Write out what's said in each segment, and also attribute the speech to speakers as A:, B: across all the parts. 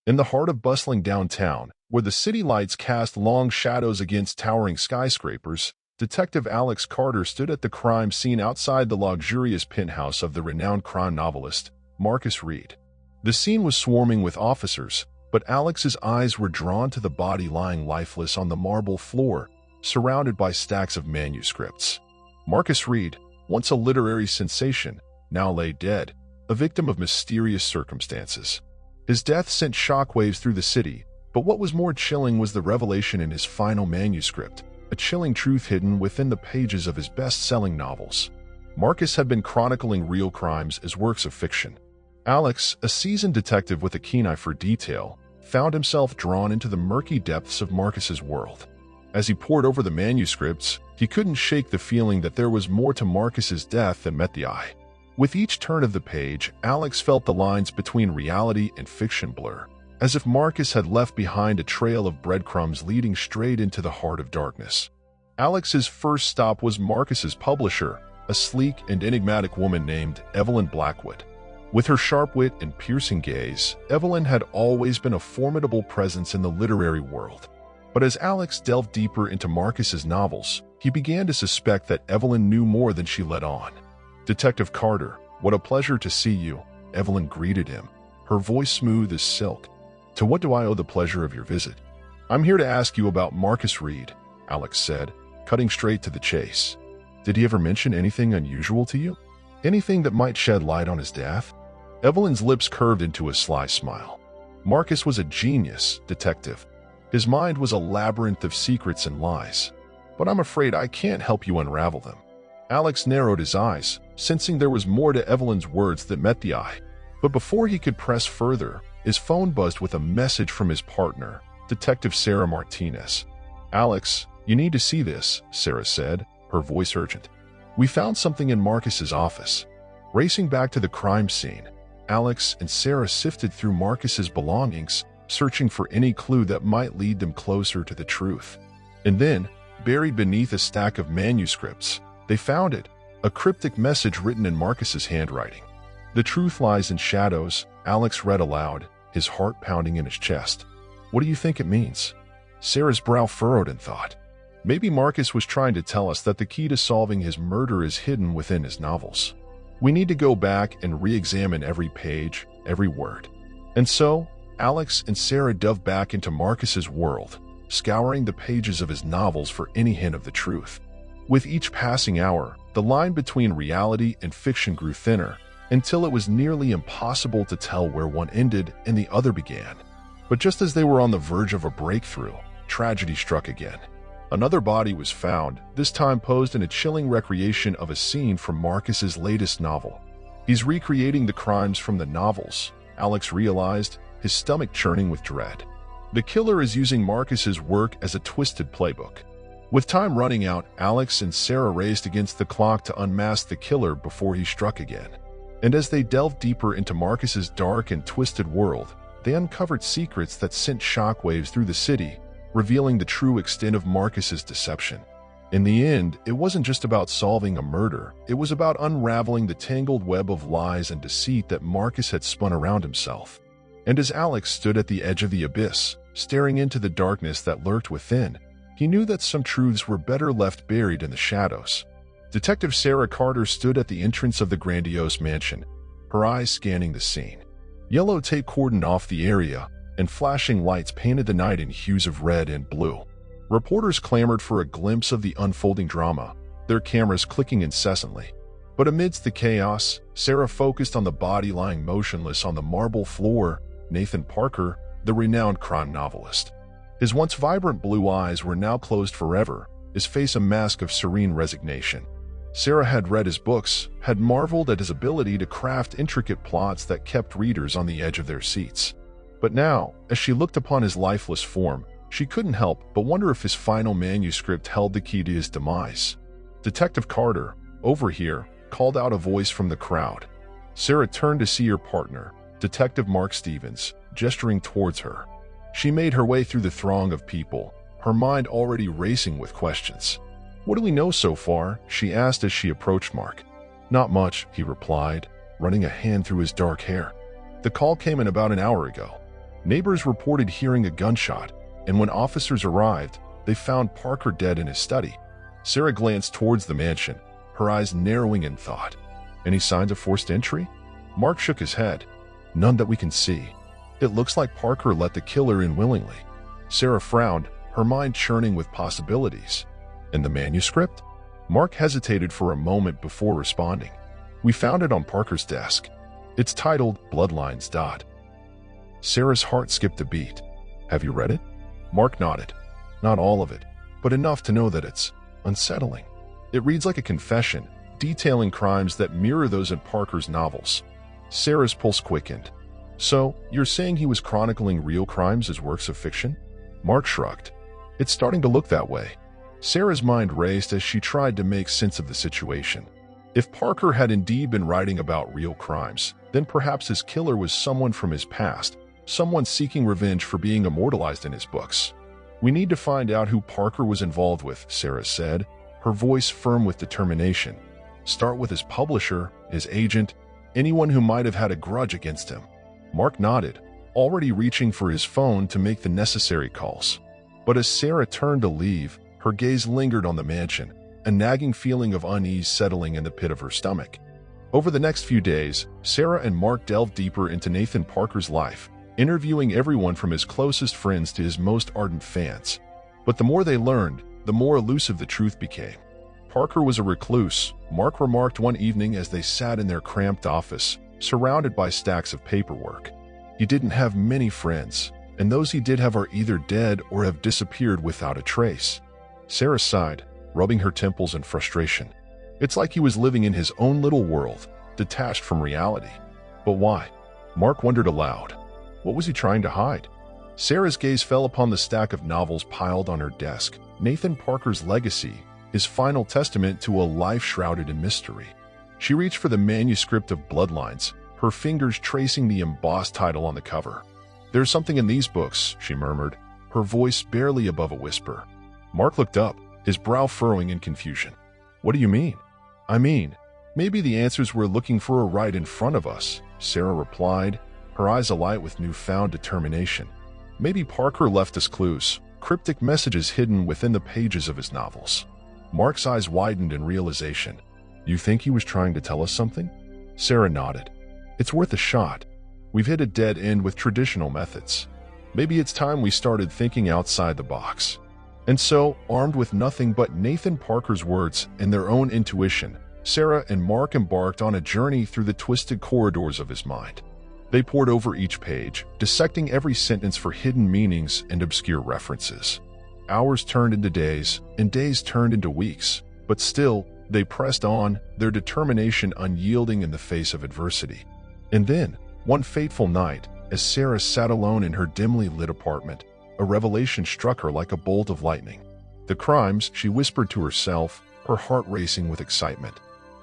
A: In the heart of bustling downtown, where the city lights cast long shadows against towering skyscrapers, Detective Alex Carter stood at the crime scene outside the luxurious penthouse of the renowned crime novelist, Marcus Reed. The scene was swarming with officers, but Alex's eyes were drawn to the body lying lifeless on the marble floor, surrounded by stacks of manuscripts. Marcus Reed, once a literary sensation, now lay dead, a victim of mysterious circumstances. His death sent shockwaves through the city, but what was more chilling was the revelation in his final manuscript, a chilling truth hidden within the pages of his best-selling novels. Marcus had been chronicling real crimes as works of fiction. Alex, a seasoned detective with a keen eye for detail, found himself drawn into the murky depths of Marcus's world. As he pored over the manuscripts, he couldn't shake the feeling that there was more to Marcus's death than met the eye. With each turn of the page, Alex felt the lines between reality and fiction blur, as if Marcus had left behind a trail of breadcrumbs leading straight into the heart of darkness. Alex's first stop was Marcus's publisher, a sleek and enigmatic woman named Evelyn Blackwood. With her sharp wit and piercing gaze, Evelyn had always been a formidable presence in the literary world. But as Alex delved deeper into Marcus's novels, he began to suspect that Evelyn knew more than she let on. "Detective Carter, what a pleasure to see you," Evelyn greeted him, her voice smooth as silk. "To what do I owe the pleasure of your visit?" "I'm here to ask you about Marcus Reed," Alex said, cutting straight to the chase. "Did he ever mention anything unusual to you? Anything that might shed light on his death?" Evelyn's lips curved into a sly smile. Marcus was a genius, detective. His mind was a labyrinth of secrets and lies. But I'm afraid I can't help you unravel them. Alex narrowed his eyes, sensing there was more to Evelyn's words that met the eye. But before he could press further, his phone buzzed with a message from his partner, Detective Sarah Martinez. "Alex, you need to see this," Sarah said, her voice urgent. "We found something in Marcus's office." Racing back to the crime scene, Alex and Sarah sifted through Marcus's belongings, searching for any clue that might lead them closer to the truth. And then, buried beneath a stack of manuscripts, they found it, a cryptic message written in Marcus's handwriting. "The truth lies in shadows," Alex read aloud, his heart pounding in his chest. "What do you think it means?" Sarah's brow furrowed in thought. Maybe Marcus was trying to tell us that the key to solving his murder is hidden within his novels. We need to go back and re-examine every page, every word. And so, Alex and Sarah dove back into Marcus's world, scouring the pages of his novels for any hint of the truth. With each passing hour, the line between reality and fiction grew thinner, until it was nearly impossible to tell where one ended and the other began. But just as they were on the verge of a breakthrough, tragedy struck again. Another body was found, this time posed in a chilling recreation of a scene from Marcus's latest novel. He's recreating the crimes from the novels, Alex realized, his stomach churning with dread. The killer is using Marcus's work as a twisted playbook. With time running out, Alex and Sarah raced against the clock to unmask the killer before he struck again. And as they delved deeper into Marcus's dark and twisted world, they uncovered secrets that sent shockwaves through the city, revealing the true extent of Marcus's deception. In the end, it wasn't just about solving a murder, it was about unraveling the tangled web of lies and deceit that Marcus had spun around himself. And as Alex stood at the edge of the abyss, staring into the darkness that lurked within, he knew that some truths were better left buried in the shadows. Detective Sarah Carter stood at the entrance of the grandiose mansion, her eyes scanning the scene. Yellow tape cordoned off the area, and flashing lights painted the night in hues of red and blue. Reporters clamored for a glimpse of the unfolding drama, their cameras clicking incessantly. But amidst the chaos, Sarah focused on the body lying motionless on the marble floor, Nathan Parker, the renowned crime novelist. His once vibrant blue eyes were now closed forever, his face a mask of serene resignation. Sarah had read his books, had marveled at his ability to craft intricate plots that kept readers on the edge of their seats. But now, as she looked upon his lifeless form, she couldn't help but wonder if his final manuscript held the key to his demise. "Detective Carter, over here," called out a voice from the crowd. Sarah turned to see her partner, Detective Mark Stevens, gesturing towards her. She made her way through the throng of people, her mind already racing with questions. "What do we know so far?" she asked as she approached Mark. "Not much," he replied, running a hand through his dark hair. "The call came in about an hour ago. Neighbors reported hearing a gunshot, and when officers arrived, they found Parker dead in his study. Sarah glanced towards the mansion, her eyes narrowing in thought. Any signs of forced entry? Mark shook his head. None that we can see. It looks like Parker let the killer in willingly. Sarah frowned, her mind churning with possibilities. And the manuscript? Mark hesitated for a moment before responding. We found it on Parker's desk. It's titled Bloodlines. Sarah's heart skipped a beat. Have you read it? Mark nodded. Not all of it, but enough to know that it's unsettling. It reads like a confession, detailing crimes that mirror those in Parker's novels. Sarah's pulse quickened. So, you're saying he was chronicling real crimes as works of fiction? Mark shrugged. It's starting to look that way. Sarah's mind raced as she tried to make sense of the situation. If Parker had indeed been writing about real crimes, then perhaps his killer was someone from his past, someone seeking revenge for being immortalized in his books. We need to find out who Parker was involved with, Sarah said, her voice firm with determination. Start with his publisher, his agent, anyone who might have had a grudge against him. Mark nodded, already reaching for his phone to make the necessary calls. But as Sarah turned to leave, her gaze lingered on the mansion, a nagging feeling of unease settling in the pit of her stomach. Over the next few days, Sarah and Mark delved deeper into Nathan Parker's life, interviewing everyone from his closest friends to his most ardent fans. But the more they learned, the more elusive the truth became. Parker was a recluse, Mark remarked one evening as they sat in their cramped office, surrounded by stacks of paperwork. He didn't have many friends, and those he did have are either dead or have disappeared without a trace. Sarah sighed, rubbing her temples in frustration. It's like he was living in his own little world, detached from reality. But why? Mark wondered aloud. What was he trying to hide? Sarah's gaze fell upon the stack of novels piled on her desk. Nathan Parker's legacy, his final testament to a life shrouded in mystery. She reached for the manuscript of Bloodlines, her fingers tracing the embossed title on the cover. There's something in these books, she murmured, her voice barely above a whisper. Mark looked up, his brow furrowing in confusion. What do you mean? I mean, maybe the answers we're looking for are right in front of us, Sarah replied, her eyes alight with newfound determination. Maybe Parker left us clues, cryptic messages hidden within the pages of his novels. Mark's eyes widened in realization. You think he was trying to tell us something? Sarah nodded. It's worth a shot. We've hit a dead end with traditional methods. Maybe it's time we started thinking outside the box. And so, armed with nothing but Nathan Parker's words and their own intuition, Sarah and Mark embarked on a journey through the twisted corridors of his mind. They pored over each page, dissecting every sentence for hidden meanings and obscure references. Hours turned into days, and days turned into weeks, but still, they pressed on, their determination unyielding in the face of adversity. And then, one fateful night, as Sarah sat alone in her dimly lit apartment, a revelation struck her like a bolt of lightning. The crimes, she whispered to herself, her heart racing with excitement.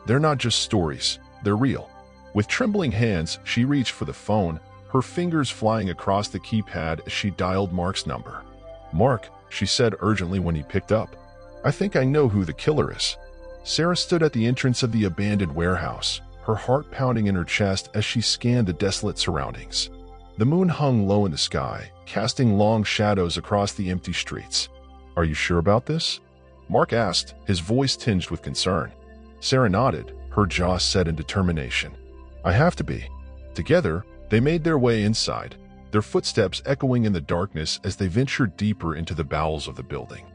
A: They're not just stories, they're real. With trembling hands, she reached for the phone, her fingers flying across the keypad as she dialed Mark's number. Mark, she said urgently when he picked up. I think I know who the killer is. Sarah stood at the entrance of the abandoned warehouse, her heart pounding in her chest as she scanned the desolate surroundings. The moon hung low in the sky, casting long shadows across the empty streets. Are you sure about this? Mark asked, his voice tinged with concern. Sarah nodded, her jaw set in determination. I have to be. Together, they made their way inside, their footsteps echoing in the darkness as they ventured deeper into the bowels of the building.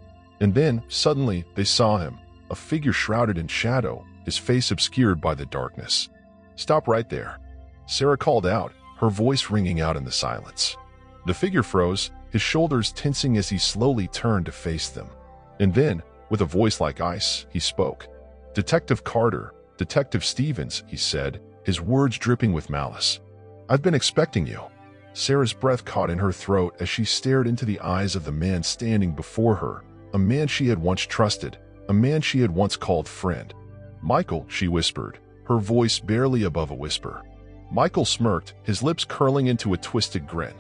A: And then, suddenly, they saw him, a figure shrouded in shadow, his face obscured by the darkness. Stop right there. Sarah called out, her voice ringing out in the silence. The figure froze, his shoulders tensing as he slowly turned to face them. And then, with a voice like ice, he spoke. Detective Carter, Detective Stevens, he said, his words dripping with malice. I've been expecting you. Sarah's breath caught in her throat as she stared into the eyes of the man standing before her, a man she had once trusted, a man she had once called friend. Michael, she whispered, her voice barely above a whisper. Michael smirked, his lips curling into a twisted grin.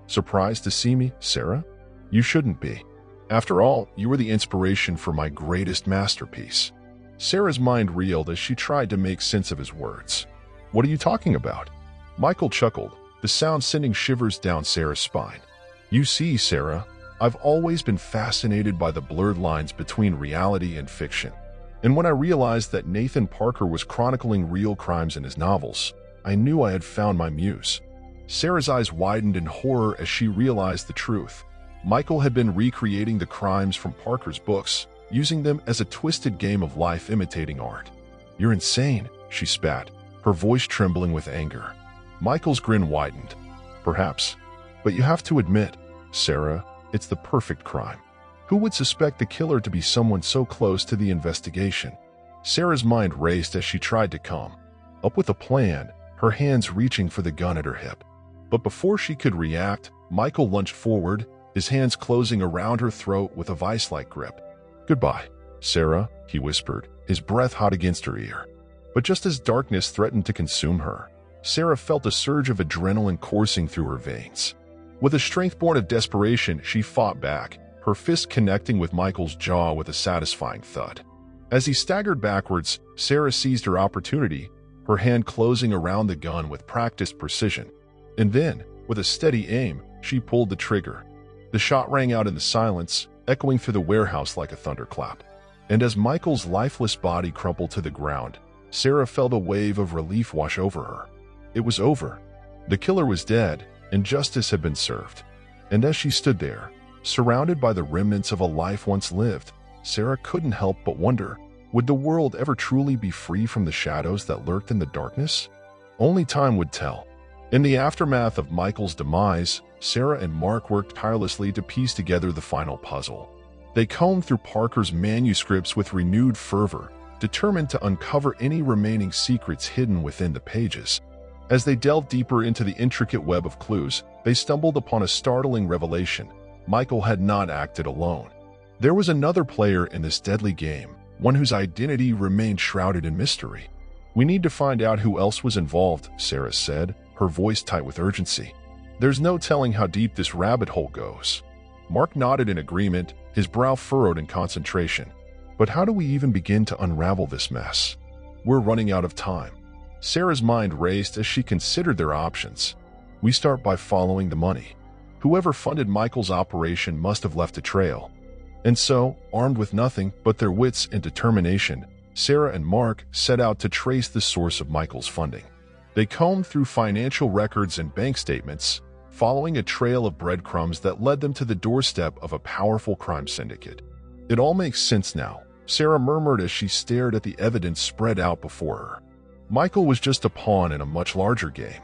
A: Surprised to see me, Sarah? You shouldn't be. After all, you were the inspiration for my greatest masterpiece. Sarah's mind reeled as she tried to make sense of his words. What are you talking about? Michael chuckled, the sound sending shivers down Sarah's spine. "You see, Sarah, I've always been fascinated by the blurred lines between reality and fiction. And when I realized that Nathan Parker was chronicling real crimes in his novels, I knew I had found my muse." Sarah's eyes widened in horror as she realized the truth. Michael had been recreating the crimes from Parker's books, using them as a twisted game of life imitating art. "You're insane," she spat, her voice trembling with anger. Michael's grin widened. "Perhaps. But you have to admit, Sarah, it's the perfect crime. Who would suspect the killer to be someone so close to the investigation?" Sarah's mind raced as she tried to come up with a plan, her hands reaching for the gun at her hip. But before she could react, Michael lunged forward, his hands closing around her throat with a vice-like grip. "Goodbye, Sarah," he whispered, his breath hot against her ear. But just as darkness threatened to consume her, Sarah felt a surge of adrenaline coursing through her veins. With a strength born of desperation, she fought back, her fist connecting with Michael's jaw with a satisfying thud. As he staggered backwards, Sarah seized her opportunity, her hand closing around the gun with practiced precision. And then, with a steady aim, she pulled the trigger. The shot rang out in the silence, echoing through the warehouse like a thunderclap. And as Michael's lifeless body crumpled to the ground, Sarah felt a wave of relief wash over her. It was over. The killer was dead, and justice had been served. And as she stood there, surrounded by the remnants of a life once lived, Sarah couldn't help but wonder, would the world ever truly be free from the shadows that lurked in the darkness? Only time would tell. In the aftermath of Michael's demise, Sarah and Mark worked tirelessly to piece together the final puzzle. They combed through Parker's manuscripts with renewed fervor, determined to uncover any remaining secrets hidden within the pages. As they delved deeper into the intricate web of clues, they stumbled upon a startling revelation. Michael had not acted alone. There was another player in this deadly game, one whose identity remained shrouded in mystery. "We need to find out who else was involved," Sarah said, her voice tight with urgency. "There's no telling how deep this rabbit hole goes." Mark nodded in agreement, his brow furrowed in concentration. "But how do we even begin to unravel this mess? We're running out of time." Sarah's mind raced as she considered their options. "We start by following the money. Whoever funded Michael's operation must have left a trail." And so, armed with nothing but their wits and determination, Sarah and Mark set out to trace the source of Michael's funding. They combed through financial records and bank statements, following a trail of breadcrumbs that led them to the doorstep of a powerful crime syndicate. "It all makes sense now," Sarah murmured as she stared at the evidence spread out before her. Michael was just a pawn in a much larger game.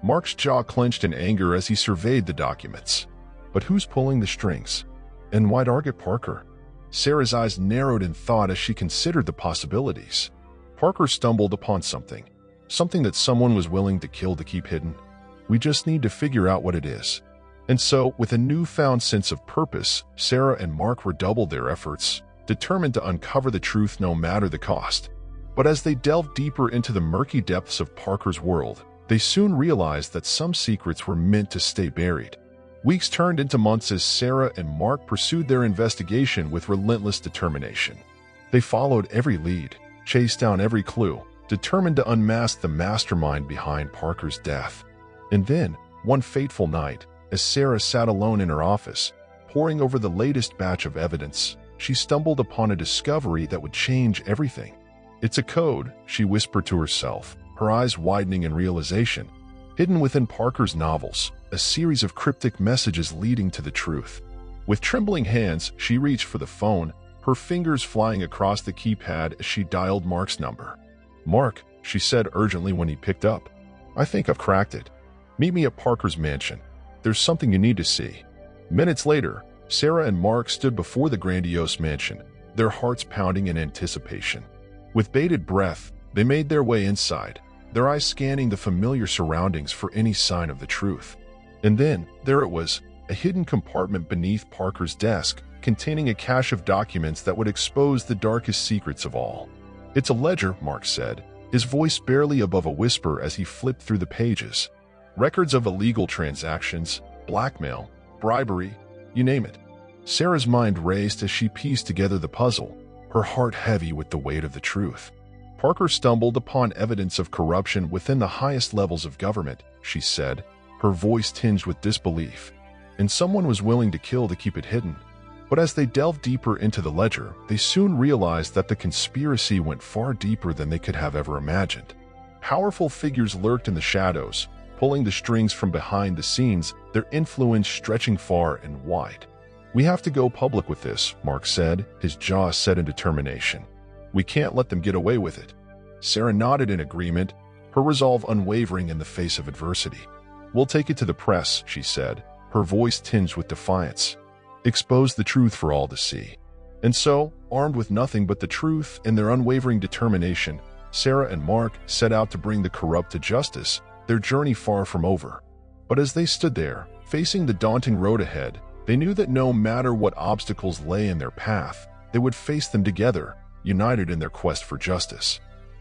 A: Mark's jaw clenched in anger as he surveyed the documents. But who's pulling the strings? And why target Parker? Sarah's eyes narrowed in thought as she considered the possibilities. Parker stumbled upon something that someone was willing to kill to keep hidden. We just need to figure out what it is. And so, with a newfound sense of purpose, Sarah and Mark redoubled their efforts, determined to uncover the truth no matter the cost. But as they delved deeper into the murky depths of Parker's world, they soon realized that some secrets were meant to stay buried. Weeks turned into months as Sarah and Mark pursued their investigation with relentless determination. They followed every lead, chased down every clue, determined to unmask the mastermind behind Parker's death. And then, one fateful night, as Sarah sat alone in her office, poring over the latest batch of evidence, she stumbled upon a discovery that would change everything. "It's a code," she whispered to herself, her eyes widening in realization. Hidden within Parker's novels, a series of cryptic messages leading to the truth. With trembling hands, she reached for the phone, her fingers flying across the keypad as she dialed Mark's number. "Mark," she said urgently when he picked up. "I think I've cracked it. Meet me at Parker's mansion. There's something you need to see." Minutes later, Sarah and Mark stood before the grandiose mansion, their hearts pounding in anticipation. With bated breath, they made their way inside, their eyes scanning the familiar surroundings for any sign of the truth. And then, there it was, a hidden compartment beneath Parker's desk, containing a cache of documents that would expose the darkest secrets of all. "It's a ledger," Mark said, his voice barely above a whisper as he flipped through the pages. "Records of illegal transactions, blackmail, bribery, you name it." Sarah's mind raced as she pieced together the puzzle, her heart heavy with the weight of the truth. "Parker stumbled upon evidence of corruption within the highest levels of government," she said, her voice tinged with disbelief. And someone was willing to kill to keep it hidden. But as they delved deeper into the ledger, they soon realized that the conspiracy went far deeper than they could have ever imagined. Powerful figures lurked in the shadows, pulling the strings from behind the scenes, their influence stretching far and wide. "We have to go public with this," Mark said, his jaw set in determination. "We can't let them get away with it." Sarah nodded in agreement, her resolve unwavering in the face of adversity. "We'll take it to the press," she said, her voice tinged with defiance. "Expose the truth for all to see." And so, armed with nothing but the truth and their unwavering determination, Sarah and Mark set out to bring the corrupt to justice, their journey far from over. But as they stood there, facing the daunting road ahead, they knew that no matter what obstacles lay in their path, they would face them together, united in their quest for justice.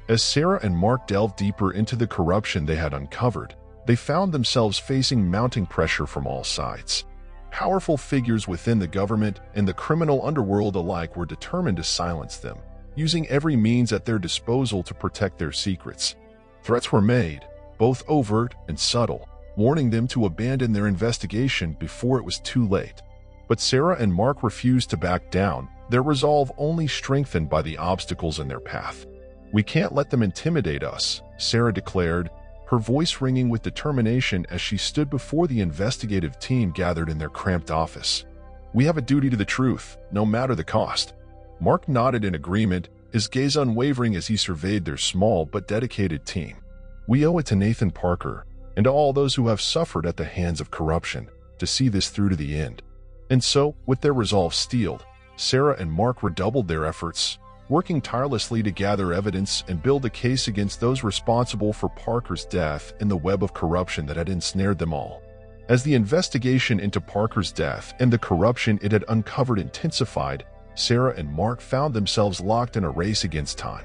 A: As Sarah and Mark delved deeper into the corruption they had uncovered, they found themselves facing mounting pressure from all sides. Powerful figures within the government and the criminal underworld alike were determined to silence them, using every means at their disposal to protect their secrets. Threats were made, both overt and subtle, warning them to abandon their investigation before it was too late. But Sarah and Mark refused to back down, their resolve only strengthened by the obstacles in their path. "We can't let them intimidate us," Sarah declared, her voice ringing with determination as she stood before the investigative team gathered in their cramped office. "We have a duty to the truth, no matter the cost." Mark nodded in agreement, his gaze unwavering as he surveyed their small but dedicated team. "We owe it to Nathan Parker and to all those who have suffered at the hands of corruption to see this through to the end." And so, with their resolve steeled, Sarah and Mark redoubled their efforts, working tirelessly to gather evidence and build a case against those responsible for Parker's death and the web of corruption that had ensnared them all. As the investigation into Parker's death and the corruption it had uncovered intensified, Sarah and Mark found themselves locked in a race against time.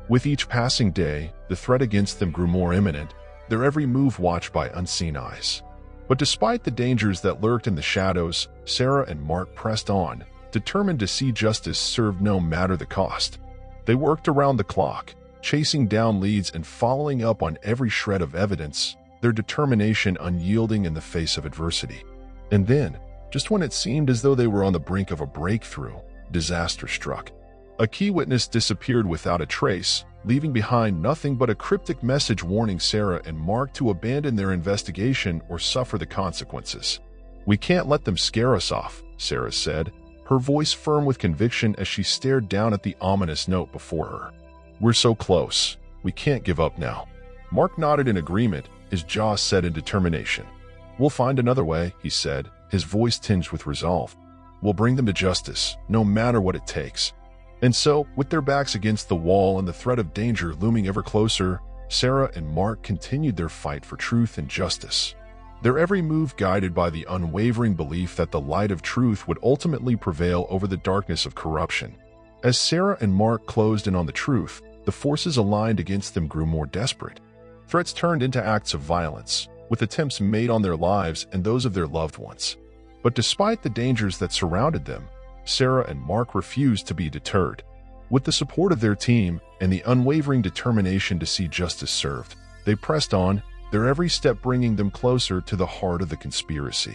A: With each passing day, the threat against them grew more imminent, their every move watched by unseen eyes. But despite the dangers that lurked in the shadows, Sarah and Mark pressed on, determined to see justice served no matter the cost. They worked around the clock, chasing down leads and following up on every shred of evidence, their determination unyielding in the face of adversity. And then, just when it seemed as though they were on the brink of a breakthrough, disaster struck. A key witness disappeared without a trace, leaving behind nothing but a cryptic message warning Sarah and Mark to abandon their investigation or suffer the consequences. "We can't let them scare us off," Sarah said, her voice firm with conviction as she stared down at the ominous note before her. "We're so close. We can't give up now." Mark nodded in agreement, his jaw set in determination. "We'll find another way," he said, his voice tinged with resolve. "We'll bring them to justice, no matter what it takes." And so, with their backs against the wall and the threat of danger looming ever closer, Sarah and Mark continued their fight for truth and justice. Their every move guided by the unwavering belief that the light of truth would ultimately prevail over the darkness of corruption. As Sarah and Mark closed in on the truth, the forces aligned against them grew more desperate. Threats turned into acts of violence, with attempts made on their lives and those of their loved ones. But despite the dangers that surrounded them, Sarah and Mark refused to be deterred. With the support of their team and the unwavering determination to see justice served, they pressed on, their every step bringing them closer to the heart of the conspiracy.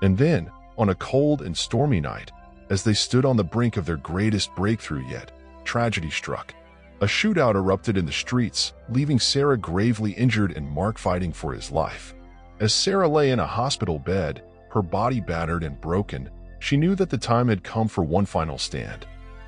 A: And then, on a cold and stormy night, as they stood on the brink of their greatest breakthrough yet, tragedy struck. A shootout erupted in the streets, leaving Sarah gravely injured and Mark fighting for his life. As Sarah lay in a hospital bed, her body battered and broken, she knew that the time had come for one final stand.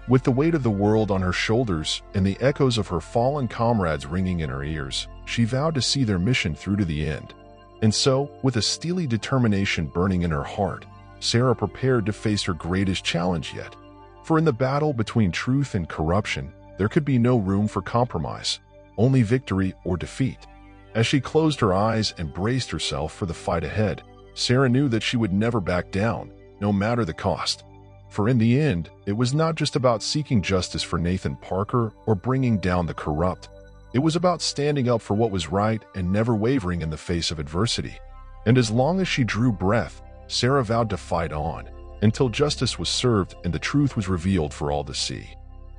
A: With the weight of the world on her shoulders and the echoes of her fallen comrades ringing in her ears, she vowed to see their mission through to the end. And so, with a steely determination burning in her heart, Sarah prepared to face her greatest challenge yet. For in the battle between truth and corruption, there could be no room for compromise, only victory or defeat. As she closed her eyes and braced herself for the fight ahead, Sarah knew that she would never back down, no matter the cost. For in the end, it was not just about seeking justice for Nathan Parker or bringing down the corrupt. It was about standing up for what was right and never wavering in the face of adversity. And as long as she drew breath, Sarah vowed to fight on, until justice was served and the truth was revealed for all to see.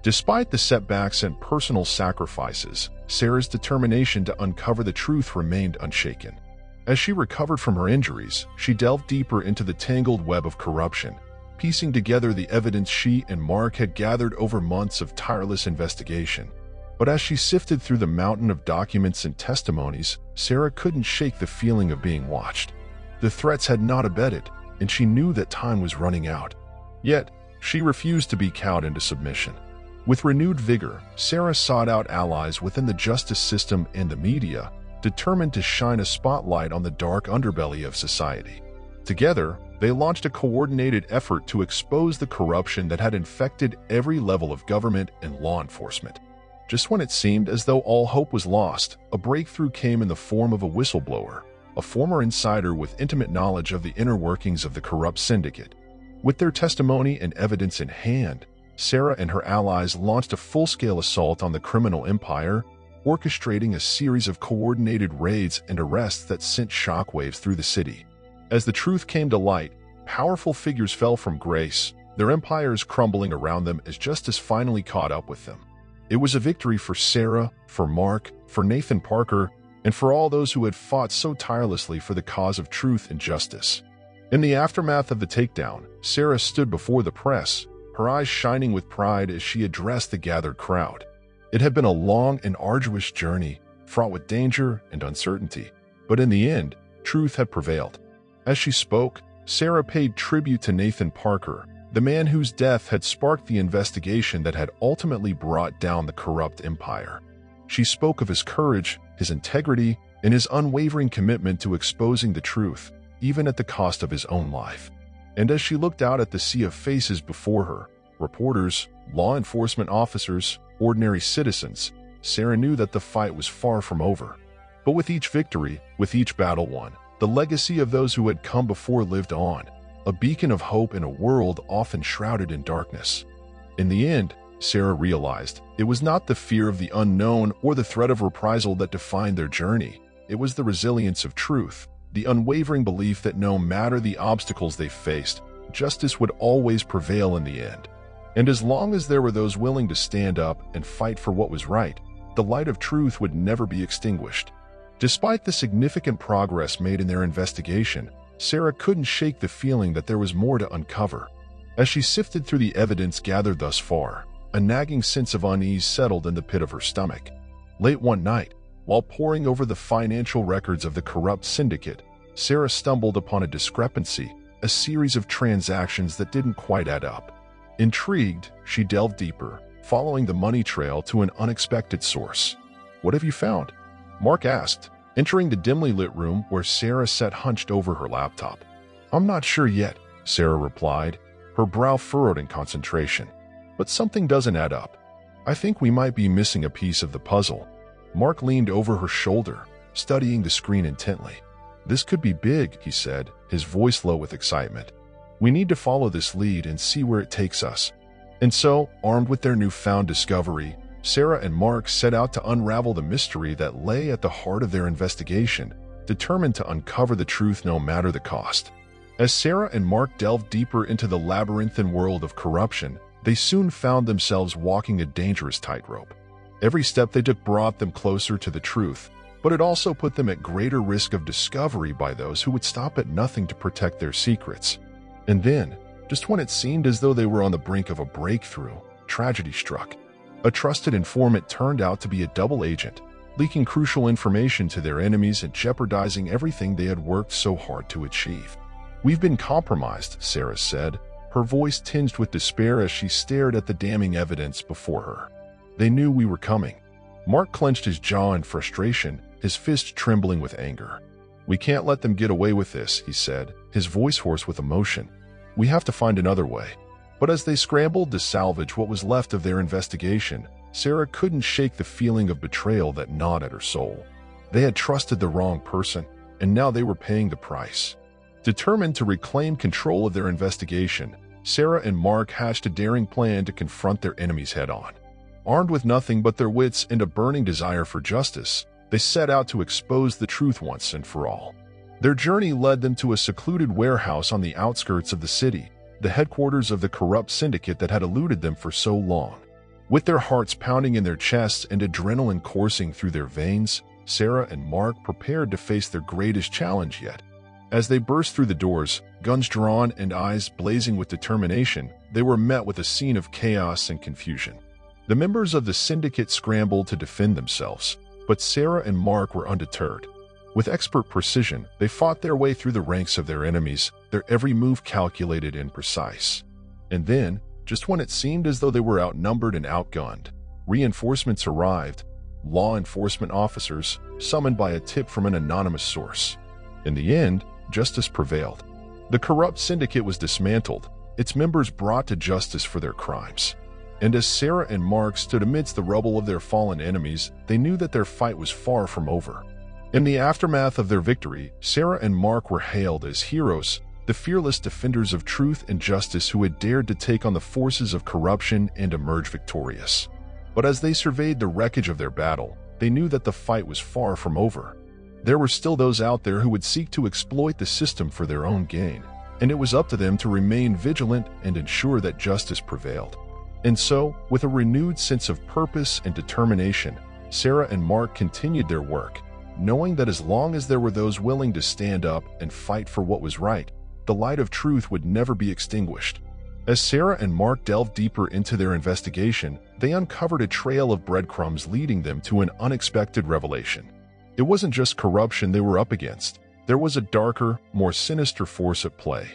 A: Despite the setbacks and personal sacrifices, Sarah's determination to uncover the truth remained unshaken. As she recovered from her injuries, she delved deeper into the tangled web of corruption, piecing together the evidence she and Mark had gathered over months of tireless investigation. But as she sifted through the mountain of documents and testimonies, Sarah couldn't shake the feeling of being watched. The threats had not abated, and she knew that time was running out. Yet, she refused to be cowed into submission. With renewed vigor, Sarah sought out allies within the justice system and the media, determined to shine a spotlight on the dark underbelly of society. Together, they launched a coordinated effort to expose the corruption that had infected every level of government and law enforcement. Just when it seemed as though all hope was lost, a breakthrough came in the form of a whistleblower, a former insider with intimate knowledge of the inner workings of the corrupt syndicate. With their testimony and evidence in hand, Sarah and her allies launched a full-scale assault on the criminal empire, orchestrating a series of coordinated raids and arrests that sent shockwaves through the city. As the truth came to light, powerful figures fell from grace, their empires crumbling around them as justice finally caught up with them. It was a victory for Sarah, for Mark, for Nathan Parker, and for all those who had fought so tirelessly for the cause of truth and justice. In the aftermath of the takedown, Sarah stood before the press, her eyes shining with pride as she addressed the gathered crowd. It had been a long and arduous journey, fraught with danger and uncertainty, but in the end, truth had prevailed. As she spoke, Sarah paid tribute to Nathan Parker, the man whose death had sparked the investigation that had ultimately brought down the corrupt empire. She spoke of his courage, his integrity, and his unwavering commitment to exposing the truth, even at the cost of his own life. And as she looked out at the sea of faces before her, reporters, law enforcement officers, ordinary citizens, Sarah knew that the fight was far from over. But with each victory, with each battle won, the legacy of those who had come before lived on, a beacon of hope in a world often shrouded in darkness. In the end, Sarah realized it was not the fear of the unknown or the threat of reprisal that defined their journey. It was the resilience of truth, the unwavering belief that no matter the obstacles they faced, justice would always prevail in the end. And as long as there were those willing to stand up and fight for what was right, the light of truth would never be extinguished. Despite the significant progress made in their investigation, Sarah couldn't shake the feeling that there was more to uncover. As she sifted through the evidence gathered thus far, a nagging sense of unease settled in the pit of her stomach. Late one night, while poring over the financial records of the corrupt syndicate, Sarah stumbled upon a discrepancy, a series of transactions that didn't quite add up. Intrigued, she delved deeper, following the money trail to an unexpected source. "What have you found?" Mark asked, entering the dimly lit room where Sarah sat hunched over her laptop. "I'm not sure yet," Sarah replied, her brow furrowed in concentration. "But something doesn't add up. I think we might be missing a piece of the puzzle." Mark leaned over her shoulder, studying the screen intently. "This could be big," he said, his voice low with excitement. "We need to follow this lead and see where it takes us." And so, armed with their newfound discovery, Sarah and Mark set out to unravel the mystery that lay at the heart of their investigation, determined to uncover the truth no matter the cost. As Sarah and Mark delved deeper into the labyrinthine world of corruption, they soon found themselves walking a dangerous tightrope. Every step they took brought them closer to the truth, but it also put them at greater risk of discovery by those who would stop at nothing to protect their secrets. And then, just when it seemed as though they were on the brink of a breakthrough, tragedy struck. A trusted informant turned out to be a double agent, leaking crucial information to their enemies and jeopardizing everything they had worked so hard to achieve. "We've been compromised," Sarah said, her voice tinged with despair as she stared at the damning evidence before her. "They knew we were coming." Mark clenched his jaw in frustration, his fist trembling with anger. "We can't let them get away with this," he said, his voice hoarse with emotion. "We have to find another way." But as they scrambled to salvage what was left of their investigation, Sarah couldn't shake the feeling of betrayal that gnawed at her soul. They had trusted the wrong person, and now they were paying the price. Determined to reclaim control of their investigation, Sarah and Mark hatched a daring plan to confront their enemies head-on. Armed with nothing but their wits and a burning desire for justice, they set out to expose the truth once and for all. Their journey led them to a secluded warehouse on the outskirts of the city, the headquarters of the corrupt syndicate that had eluded them for so long. With their hearts pounding in their chests and adrenaline coursing through their veins, Sarah and Mark prepared to face their greatest challenge yet. As they burst through the doors, guns drawn and eyes blazing with determination, they were met with a scene of chaos and confusion. The members of the syndicate scrambled to defend themselves, but Sarah and Mark were undeterred. With expert precision, they fought their way through the ranks of their enemies, their every move calculated and precise. And then, just when it seemed as though they were outnumbered and outgunned, reinforcements arrived, law enforcement officers summoned by a tip from an anonymous source. In the end, justice prevailed. The corrupt syndicate was dismantled, its members brought to justice for their crimes. And as Sarah and Mark stood amidst the rubble of their fallen enemies, they knew that their fight was far from over. In the aftermath of their victory, Sarah and Mark were hailed as heroes, the fearless defenders of truth and justice who had dared to take on the forces of corruption and emerge victorious. But as they surveyed the wreckage of their battle, they knew that the fight was far from over. There were still those out there who would seek to exploit the system for their own gain, and it was up to them to remain vigilant and ensure that justice prevailed. And so, with a renewed sense of purpose and determination, Sarah and Mark continued their work, knowing that as long as there were those willing to stand up and fight for what was right, the light of truth would never be extinguished. As Sarah and Mark delved deeper into their investigation, they uncovered a trail of breadcrumbs leading them to an unexpected revelation. It wasn't just corruption they were up against. There was a darker, more sinister force at play.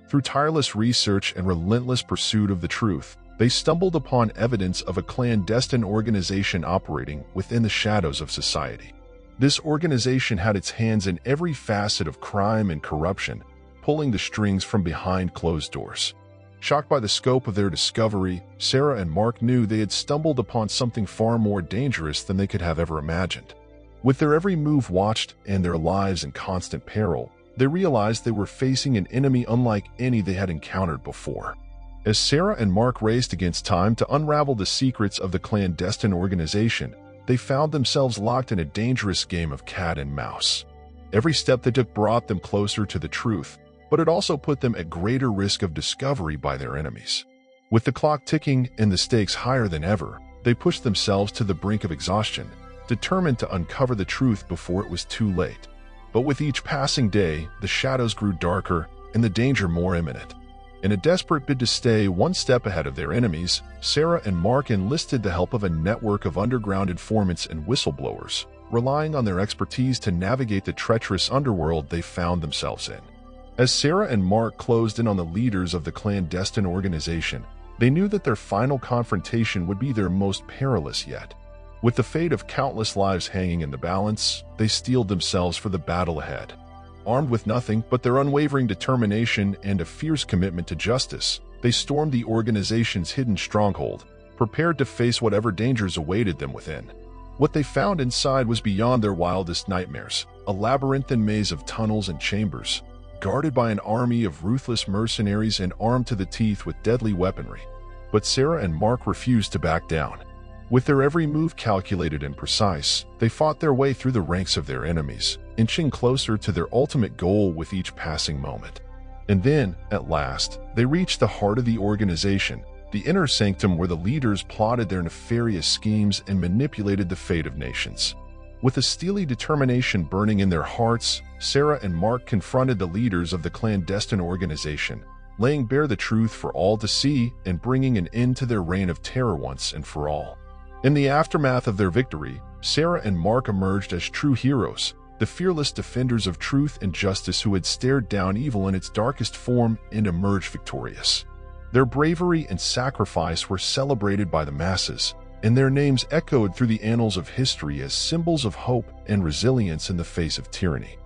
A: Through tireless research and relentless pursuit of the truth, they stumbled upon evidence of a clandestine organization operating within the shadows of society. This organization had its hands in every facet of crime and corruption, pulling the strings from behind closed doors. Shocked by the scope of their discovery, Sarah and Mark knew they had stumbled upon something far more dangerous than they could have ever imagined. With their every move watched and their lives in constant peril, they realized they were facing an enemy unlike any they had encountered before. As Sarah and Mark raced against time to unravel the secrets of the clandestine organization, they found themselves locked in a dangerous game of cat and mouse. Every step they took brought them closer to the truth, but it also put them at greater risk of discovery by their enemies. With the clock ticking and the stakes higher than ever, they pushed themselves to the brink of exhaustion, determined to uncover the truth before it was too late. But with each passing day, the shadows grew darker and the danger more imminent. In a desperate bid to stay one step ahead of their enemies, Sarah and Mark enlisted the help of a network of underground informants and whistleblowers, relying on their expertise to navigate the treacherous underworld they found themselves in. As Sarah and Mark closed in on the leaders of the clandestine organization, they knew that their final confrontation would be their most perilous yet. With the fate of countless lives hanging in the balance, they steeled themselves for the battle ahead. Armed with nothing but their unwavering determination and a fierce commitment to justice, they stormed the organization's hidden stronghold, prepared to face whatever dangers awaited them within. What they found inside was beyond their wildest nightmares, a labyrinthine maze of tunnels and chambers, guarded by an army of ruthless mercenaries and armed to the teeth with deadly weaponry. But Sarah and Mark refused to back down. With their every move calculated and precise, they fought their way through the ranks of their enemies, inching closer to their ultimate goal with each passing moment. And then, at last, they reached the heart of the organization, the inner sanctum where the leaders plotted their nefarious schemes and manipulated the fate of nations. With a steely determination burning in their hearts, Sarah and Mark confronted the leaders of the clandestine organization, laying bare the truth for all to see and bringing an end to their reign of terror once and for all. In the aftermath of their victory, Sarah and Mark emerged as true heroes, the fearless defenders of truth and justice who had stared down evil in its darkest form and emerged victorious. Their bravery and sacrifice were celebrated by the masses, and their names echoed through the annals of history as symbols of hope and resilience in the face of tyranny.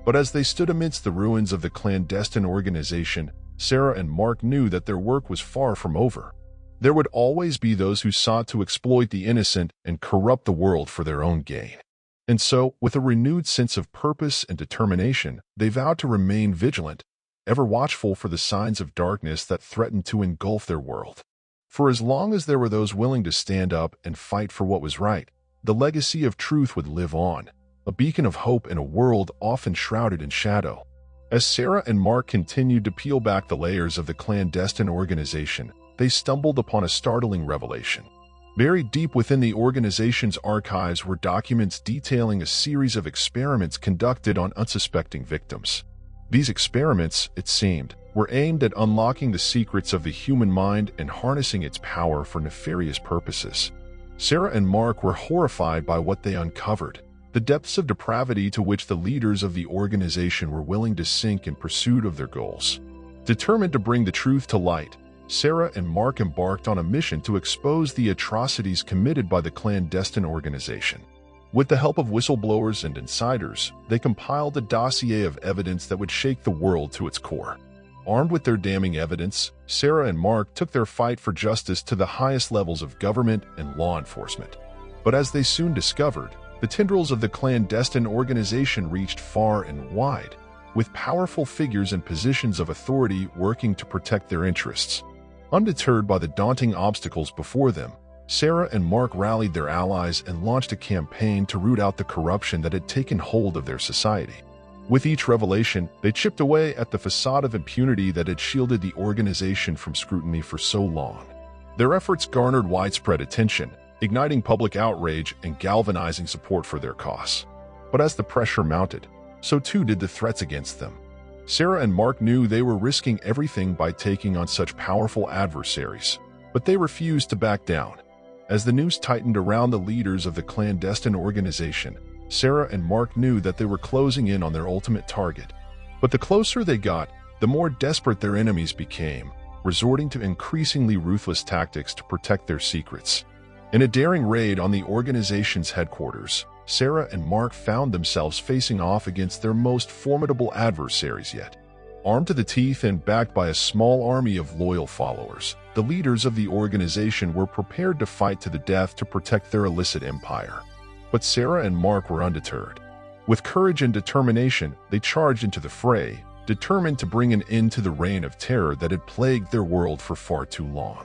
A: But as they stood amidst the ruins of the clandestine organization, Sarah and Mark knew that their work was far from over. There would always be those who sought to exploit the innocent and corrupt the world for their own gain. And so, with a renewed sense of purpose and determination, they vowed to remain vigilant, ever watchful for the signs of darkness that threatened to engulf their world. For as long as there were those willing to stand up and fight for what was right, the legacy of truth would live on, a beacon of hope in a world often shrouded in shadow. As Sarah and Mark continued to peel back the layers of the clandestine organization, they stumbled upon a startling revelation. Buried deep within the organization's archives were documents detailing a series of experiments conducted on unsuspecting victims. These experiments, it seemed, were aimed at unlocking the secrets of the human mind and harnessing its power for nefarious purposes. Sarah and Mark were horrified by what they uncovered, the depths of depravity to which the leaders of the organization were willing to sink in pursuit of their goals. Determined to bring the truth to light, Sarah and Mark embarked on a mission to expose the atrocities committed by the clandestine organization. With the help of whistleblowers and insiders, they compiled a dossier of evidence that would shake the world to its core. Armed with their damning evidence, Sarah and Mark took their fight for justice to the highest levels of government and law enforcement. But as they soon discovered, the tendrils of the clandestine organization reached far and wide, with powerful figures in positions of authority working to protect their interests. Undeterred by the daunting obstacles before them, Sarah and Mark rallied their allies and launched a campaign to root out the corruption that had taken hold of their society. With each revelation, they chipped away at the facade of impunity that had shielded the organization from scrutiny for so long. Their efforts garnered widespread attention, igniting public outrage and galvanizing support for their cause. But as the pressure mounted, so too did the threats against them. Sarah and Mark knew they were risking everything by taking on such powerful adversaries, but they refused to back down. As the noose tightened around the leaders of the clandestine organization, Sarah and Mark knew that they were closing in on their ultimate target. But the closer they got, the more desperate their enemies became, resorting to increasingly ruthless tactics to protect their secrets. In a daring raid on the organization's headquarters, Sarah and Mark found themselves facing off against their most formidable adversaries yet. Armed to the teeth and backed by a small army of loyal followers, the leaders of the organization were prepared to fight to the death to protect their illicit empire. But Sarah and Mark were undeterred. With courage and determination, they charged into the fray, determined to bring an end to the reign of terror that had plagued their world for far too long.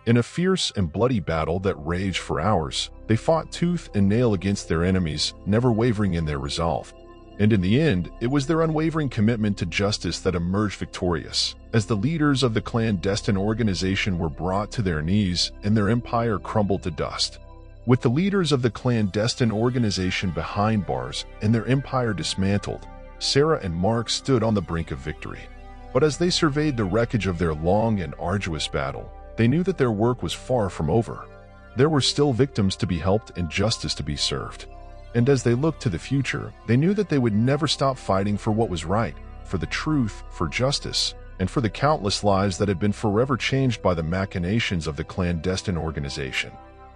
A: In a fierce and bloody battle that raged for hours, they fought tooth and nail against their enemies, never wavering in their resolve. And in the end, it was their unwavering commitment to justice that emerged victorious, as the leaders of the clandestine organization were brought to their knees and their empire crumbled to dust. With the leaders of the clandestine organization behind bars and their empire dismantled, Sarah and Mark stood on the brink of victory. But as they surveyed the wreckage of their long and arduous battle, they knew that their work was far from over. There were still victims to be helped and justice to be served. And as they looked to the future, they knew that they would never stop fighting for what was right, for the truth, for justice, and for the countless lives that had been forever changed by the machinations of the clandestine organization.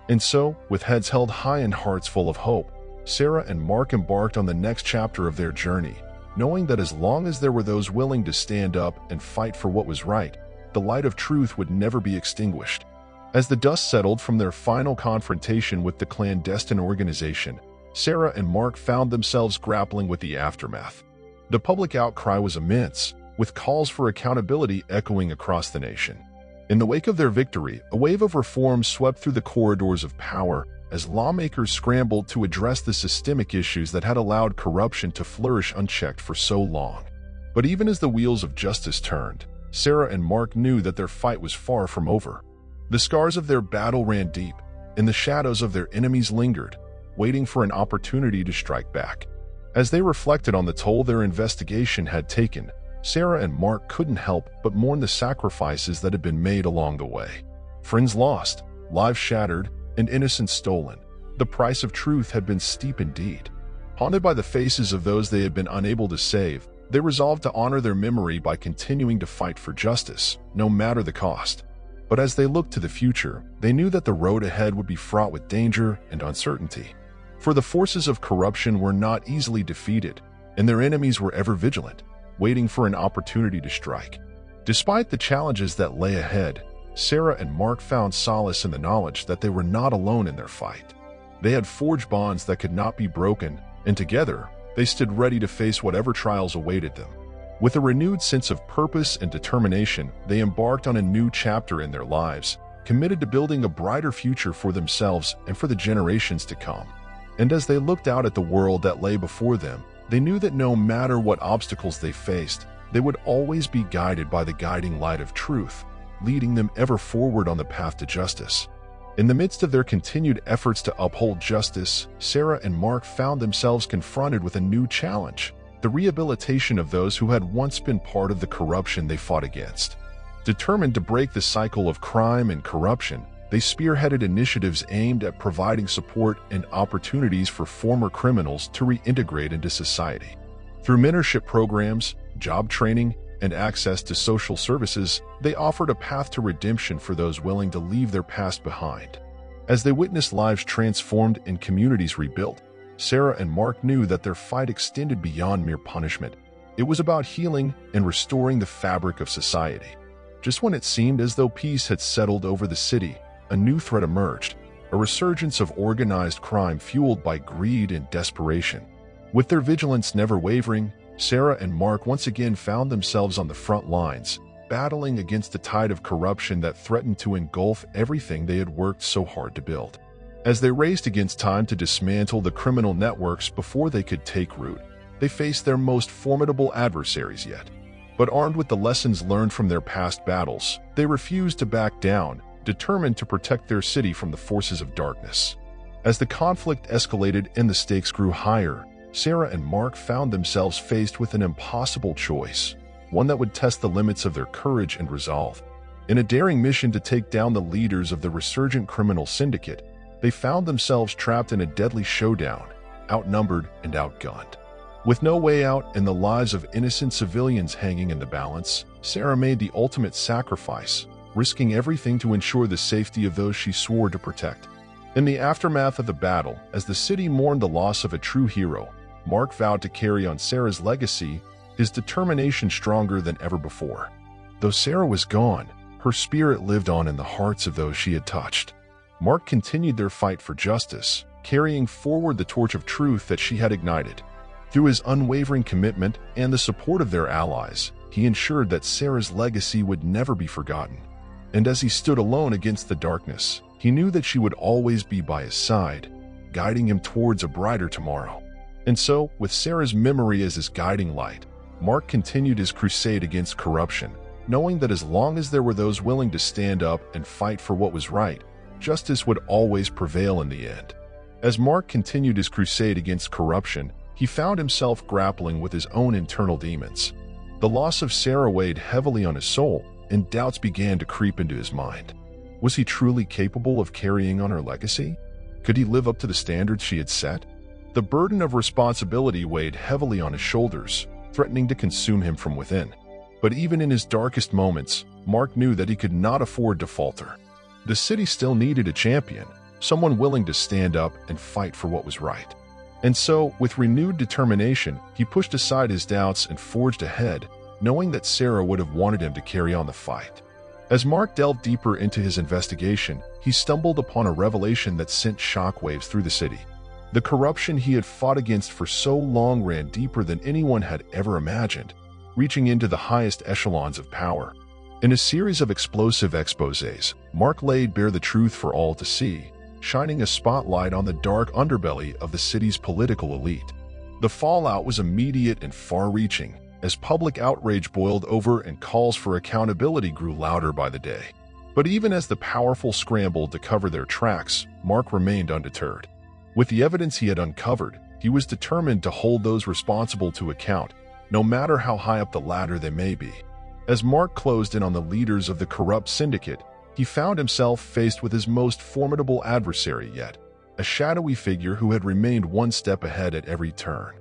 A: And so, with heads held high and hearts full of hope, Sarah and Mark embarked on the next chapter of their journey, knowing that as long as there were those willing to stand up and fight for what was right, the light of truth would never be extinguished. As the dust settled from their final confrontation with the clandestine organization, Sarah and Mark found themselves grappling with the aftermath. The public outcry was immense, with calls for accountability echoing across the nation. In the wake of their victory, a wave of reform swept through the corridors of power as lawmakers scrambled to address the systemic issues that had allowed corruption to flourish unchecked for so long. But even as the wheels of justice turned, Sarah and Mark knew that their fight was far from over. The scars of their battle ran deep, and the shadows of their enemies lingered, waiting for an opportunity to strike back. As they reflected on the toll their investigation had taken, Sarah and Mark couldn't help but mourn the sacrifices that had been made along the way. Friends lost, lives shattered, and innocence stolen. The price of truth had been steep indeed. Haunted by the faces of those they had been unable to save, they resolved to honor their memory by continuing to fight for justice, no matter the cost. But as they looked to the future, they knew that the road ahead would be fraught with danger and uncertainty. For the forces of corruption were not easily defeated, and their enemies were ever vigilant, waiting for an opportunity to strike. Despite the challenges that lay ahead, Sarah and Mark found solace in the knowledge that they were not alone in their fight. They had forged bonds that could not be broken, and together, they stood ready to face whatever trials awaited them. With a renewed sense of purpose and determination, they embarked on a new chapter in their lives, committed to building a brighter future for themselves and for the generations to come. And as they looked out at the world that lay before them, they knew that no matter what obstacles they faced, they would always be guided by the guiding light of truth, leading them ever forward on the path to justice. In the midst of their continued efforts to uphold justice, Sarah and Mark found themselves confronted with a new challenge: the rehabilitation of those who had once been part of the corruption they fought against. Determined to break the cycle of crime and corruption, they spearheaded initiatives aimed at providing support and opportunities for former criminals to reintegrate into society. Through mentorship programs, job training, and access to social services, they offered a path to redemption for those willing to leave their past behind. As they witnessed lives transformed and communities rebuilt, Sarah and Mark knew that their fight extended beyond mere punishment. It was about healing and restoring the fabric of society. Just when it seemed as though peace had settled over the city, a new threat emerged: a resurgence of organized crime fueled by greed and desperation. With their vigilance never wavering, Sarah and Mark once again found themselves on the front lines, battling against a tide of corruption that threatened to engulf everything they had worked so hard to build. As they raced against time to dismantle the criminal networks before they could take root, they faced their most formidable adversaries yet. But armed with the lessons learned from their past battles, they refused to back down, determined to protect their city from the forces of darkness. As the conflict escalated and the stakes grew higher, Sarah and Mark found themselves faced with an impossible choice, one that would test the limits of their courage and resolve. In a daring mission to take down the leaders of the resurgent criminal syndicate, they found themselves trapped in a deadly showdown, outnumbered and outgunned. With no way out and the lives of innocent civilians hanging in the balance, Sarah made the ultimate sacrifice, risking everything to ensure the safety of those she swore to protect. In the aftermath of the battle, as the city mourned the loss of a true hero, Mark vowed to carry on Sarah's legacy, his determination stronger than ever before. Though Sarah was gone, her spirit lived on in the hearts of those she had touched. Mark continued their fight for justice, carrying forward the torch of truth that she had ignited. Through his unwavering commitment and the support of their allies, he ensured that Sarah's legacy would never be forgotten. And as he stood alone against the darkness, he knew that she would always be by his side, guiding him towards a brighter tomorrow. And so, with Sarah's memory as his guiding light, Mark continued his crusade against corruption, knowing that as long as there were those willing to stand up and fight for what was right, justice would always prevail in the end. As Mark continued his crusade against corruption, he found himself grappling with his own internal demons. The loss of Sarah weighed heavily on his soul, and doubts began to creep into his mind. Was he truly capable of carrying on her legacy? Could he live up to the standards she had set? The burden of responsibility weighed heavily on his shoulders, threatening to consume him from within. But even in his darkest moments, Mark knew that he could not afford to falter. The city still needed a champion, someone willing to stand up and fight for what was right. And so, with renewed determination, he pushed aside his doubts and forged ahead, knowing that Sarah would have wanted him to carry on the fight. As Mark delved deeper into his investigation, he stumbled upon a revelation that sent shockwaves through the city. The corruption he had fought against for so long ran deeper than anyone had ever imagined, reaching into the highest echelons of power. In a series of explosive exposés, Mark laid bare the truth for all to see, shining a spotlight on the dark underbelly of the city's political elite. The fallout was immediate and far-reaching, as public outrage boiled over and calls for accountability grew louder by the day. But even as the powerful scrambled to cover their tracks, Mark remained undeterred. With the evidence he had uncovered, he was determined to hold those responsible to account, no matter how high up the ladder they may be. As Mark closed in on the leaders of the corrupt syndicate, he found himself faced with his most formidable adversary yet, a shadowy figure who had remained one step ahead at every turn.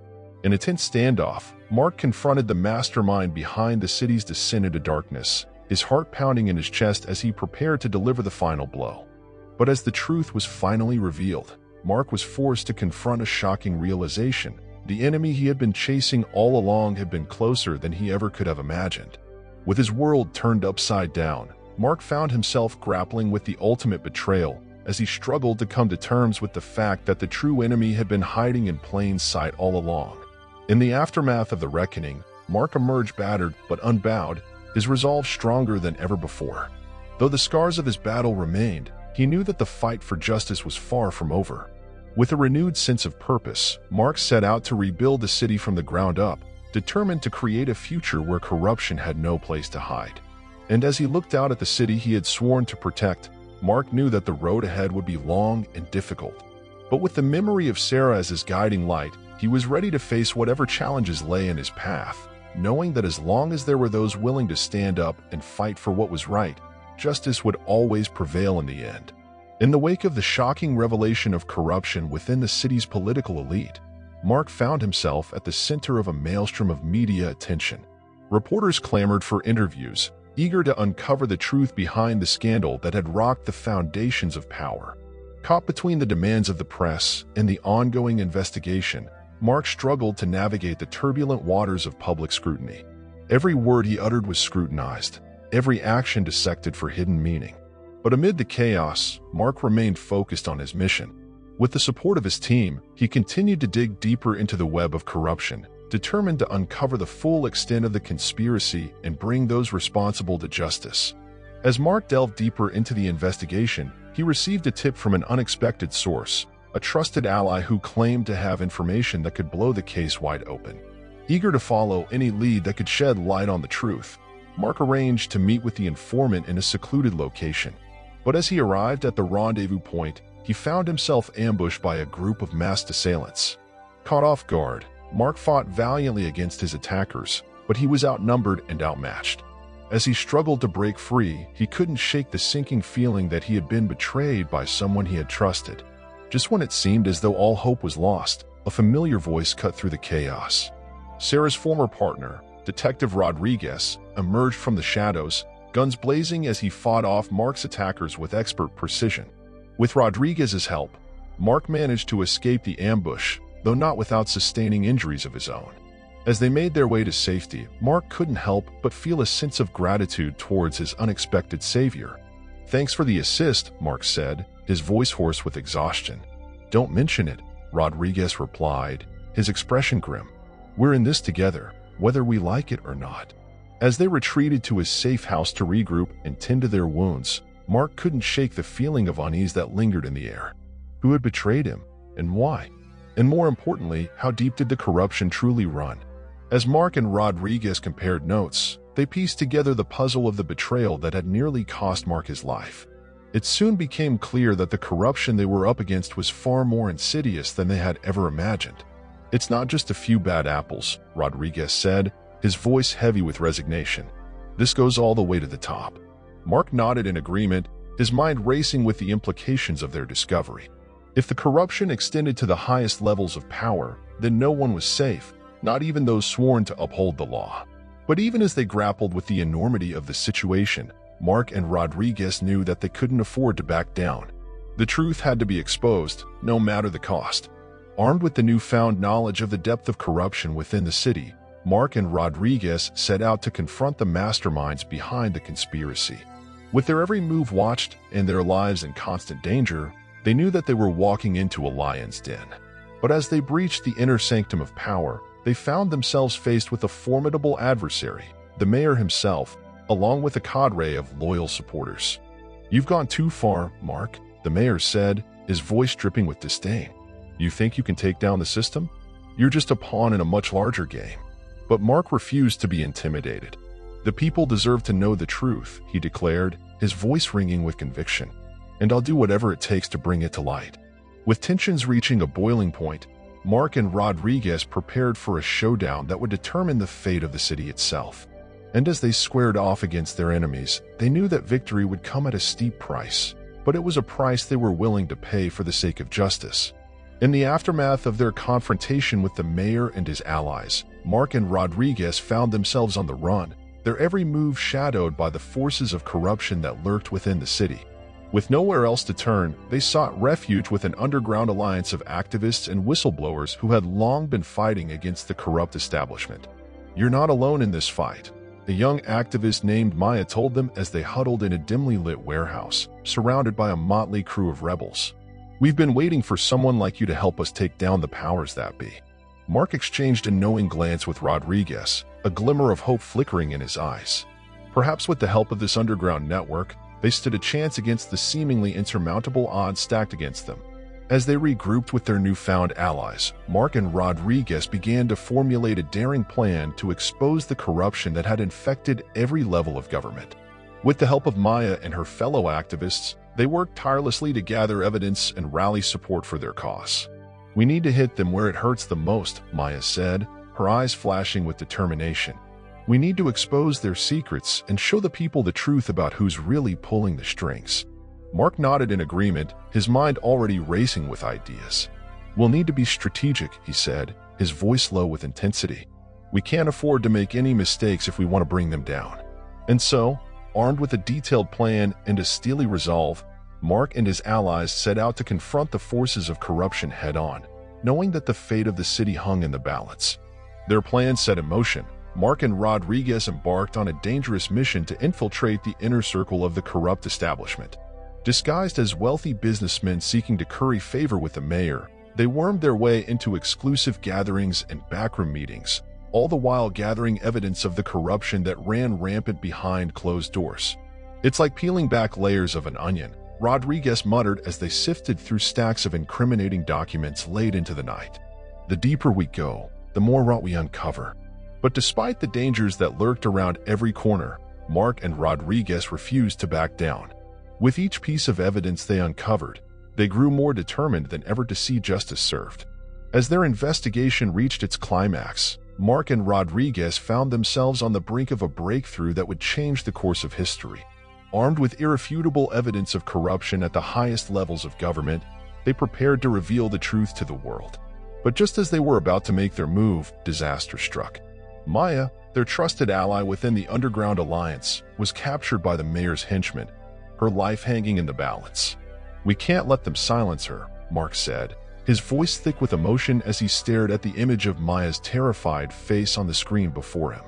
A: In a tense standoff, Mark confronted the mastermind behind the city's descent into darkness, his heart pounding in his chest as he prepared to deliver the final blow. But as the truth was finally revealed, Mark was forced to confront a shocking realization. The enemy he had been chasing all along had been closer than he ever could have imagined. With his world turned upside down, Mark found himself grappling with the ultimate betrayal as he struggled to come to terms with the fact that the true enemy had been hiding in plain sight all along. In the aftermath of the reckoning, Mark emerged battered but unbowed, his resolve stronger than ever before. Though the scars of his battle remained, he knew that the fight for justice was far from over. With a renewed sense of purpose, Mark set out to rebuild the city from the ground up, determined to create a future where corruption had no place to hide. And as he looked out at the city he had sworn to protect, Mark knew that the road ahead would be long and difficult. But with the memory of Sarah as his guiding light, he was ready to face whatever challenges lay in his path, knowing that as long as there were those willing to stand up and fight for what was right, justice would always prevail in the end. In the wake of the shocking revelation of corruption within the city's political elite, Mark found himself at the center of a maelstrom of media attention. Reporters clamored for interviews, eager to uncover the truth behind the scandal that had rocked the foundations of power. Caught between the demands of the press and the ongoing investigation, Mark struggled to navigate the turbulent waters of public scrutiny. Every word he uttered was scrutinized, every action dissected for hidden meaning. But amid the chaos, Mark remained focused on his mission. With the support of his team, he continued to dig deeper into the web of corruption, determined to uncover the full extent of the conspiracy and bring those responsible to justice. As Mark delved deeper into the investigation, he received a tip from an unexpected source, a trusted ally who claimed to have information that could blow the case wide open. Eager to follow any lead that could shed light on the truth, Mark arranged to meet with the informant in a secluded location. But as he arrived at the rendezvous point, he found himself ambushed by a group of masked assailants. Caught off guard, Mark fought valiantly against his attackers, but he was outnumbered and outmatched. As he struggled to break free, he couldn't shake the sinking feeling that he had been betrayed by someone he had trusted. Just when it seemed as though all hope was lost, a familiar voice cut through the chaos. Sarah's former partner, Detective Rodriguez, emerged from the shadows, guns blazing as he fought off Mark's attackers with expert precision. With Rodriguez's help, Mark managed to escape the ambush, though not without sustaining injuries of his own. As they made their way to safety, Mark couldn't help but feel a sense of gratitude towards his unexpected savior. "Thanks for the assist," Mark said, his voice hoarse with exhaustion. "Don't mention it," Rodriguez replied, his expression grim. "We're in this together, whether we like it or not." As they retreated to his safe house to regroup and tend to their wounds, Mark couldn't shake the feeling of unease that lingered in the air. Who had betrayed him, and why? And more importantly, how deep did the corruption truly run? As Mark and Rodriguez compared notes, they pieced together the puzzle of the betrayal that had nearly cost Mark his life. It soon became clear that the corruption they were up against was far more insidious than they had ever imagined. "It's not just a few bad apples," Rodriguez said, his voice heavy with resignation. "This goes all the way to the top." Mark nodded in agreement, his mind racing with the implications of their discovery. If the corruption extended to the highest levels of power, then no one was safe, not even those sworn to uphold the law. But even as they grappled with the enormity of the situation, Mark and Rodriguez knew that they couldn't afford to back down. The truth had to be exposed, no matter the cost. Armed with the newfound knowledge of the depth of corruption within the city, Mark and Rodriguez set out to confront the masterminds behind the conspiracy. With their every move watched and their lives in constant danger, they knew that they were walking into a lion's den. But as they breached the inner sanctum of power, they found themselves faced with a formidable adversary, the mayor himself, along with a cadre of loyal supporters. "You've gone too far, Mark," the mayor said, his voice dripping with disdain. "You think you can take down the system? You're just a pawn in a much larger game." But Mark refused to be intimidated. "The people deserve to know the truth," he declared, his voice ringing with conviction. "And I'll do whatever it takes to bring it to light." With tensions reaching a boiling point, Mark and Rodriguez prepared for a showdown that would determine the fate of the city itself. And as they squared off against their enemies, they knew that victory would come at a steep price, but it was a price they were willing to pay for the sake of justice. In the aftermath of their confrontation with the mayor and his allies, Mark and Rodriguez found themselves on the run, their every move shadowed by the forces of corruption that lurked within the city. With nowhere else to turn, they sought refuge with an underground alliance of activists and whistleblowers who had long been fighting against the corrupt establishment. "You're not alone in this fight," a young activist named Maya told them as they huddled in a dimly lit warehouse, surrounded by a motley crew of rebels. "We've been waiting for someone like you to help us take down the powers that be." Mark exchanged a knowing glance with Rodriguez, a glimmer of hope flickering in his eyes. Perhaps with the help of this underground network, they stood a chance against the seemingly insurmountable odds stacked against them. As they regrouped with their newfound allies, Mark and Rodriguez began to formulate a daring plan to expose the corruption that had infected every level of government. With the help of Maya and her fellow activists, They worked tirelessly to gather evidence and rally support for their cause. "We need to hit them where it hurts the most," Maya said, her eyes flashing with determination. "We need to expose their secrets and show the people the truth about who's really pulling the strings." Mark nodded in agreement, his mind already racing with ideas. "We'll need to be strategic," he said, his voice low with intensity. "We can't afford to make any mistakes if we want to bring them down." And so, armed with a detailed plan and a steely resolve, Mark and his allies set out to confront the forces of corruption head-on, knowing that the fate of the city hung in the balance. Their plan set in motion, Mark and Rodriguez embarked on a dangerous mission to infiltrate the inner circle of the corrupt establishment. Disguised as wealthy businessmen seeking to curry favor with the mayor, they wormed their way into exclusive gatherings and backroom meetings, all the while gathering evidence of the corruption that ran rampant behind closed doors. "It's like peeling back layers of an onion," Rodriguez muttered as they sifted through stacks of incriminating documents late into the night. "The deeper we go, the more rot we uncover." But despite the dangers that lurked around every corner, Mark and Rodriguez refused to back down. With each piece of evidence they uncovered, they grew more determined than ever to see justice served. As their investigation reached its climax, Mark and Rodriguez found themselves on the brink of a breakthrough that would change the course of history. Armed with irrefutable evidence of corruption at the highest levels of government, they prepared to reveal the truth to the world. But just as they were about to make their move, disaster struck. Maya, their trusted ally within the Underground Alliance, was captured by the mayor's henchmen, her life hanging in the balance. "We can't let them silence her," Mark said, his voice thick with emotion as he stared at the image of Maya's terrified face on the screen before him.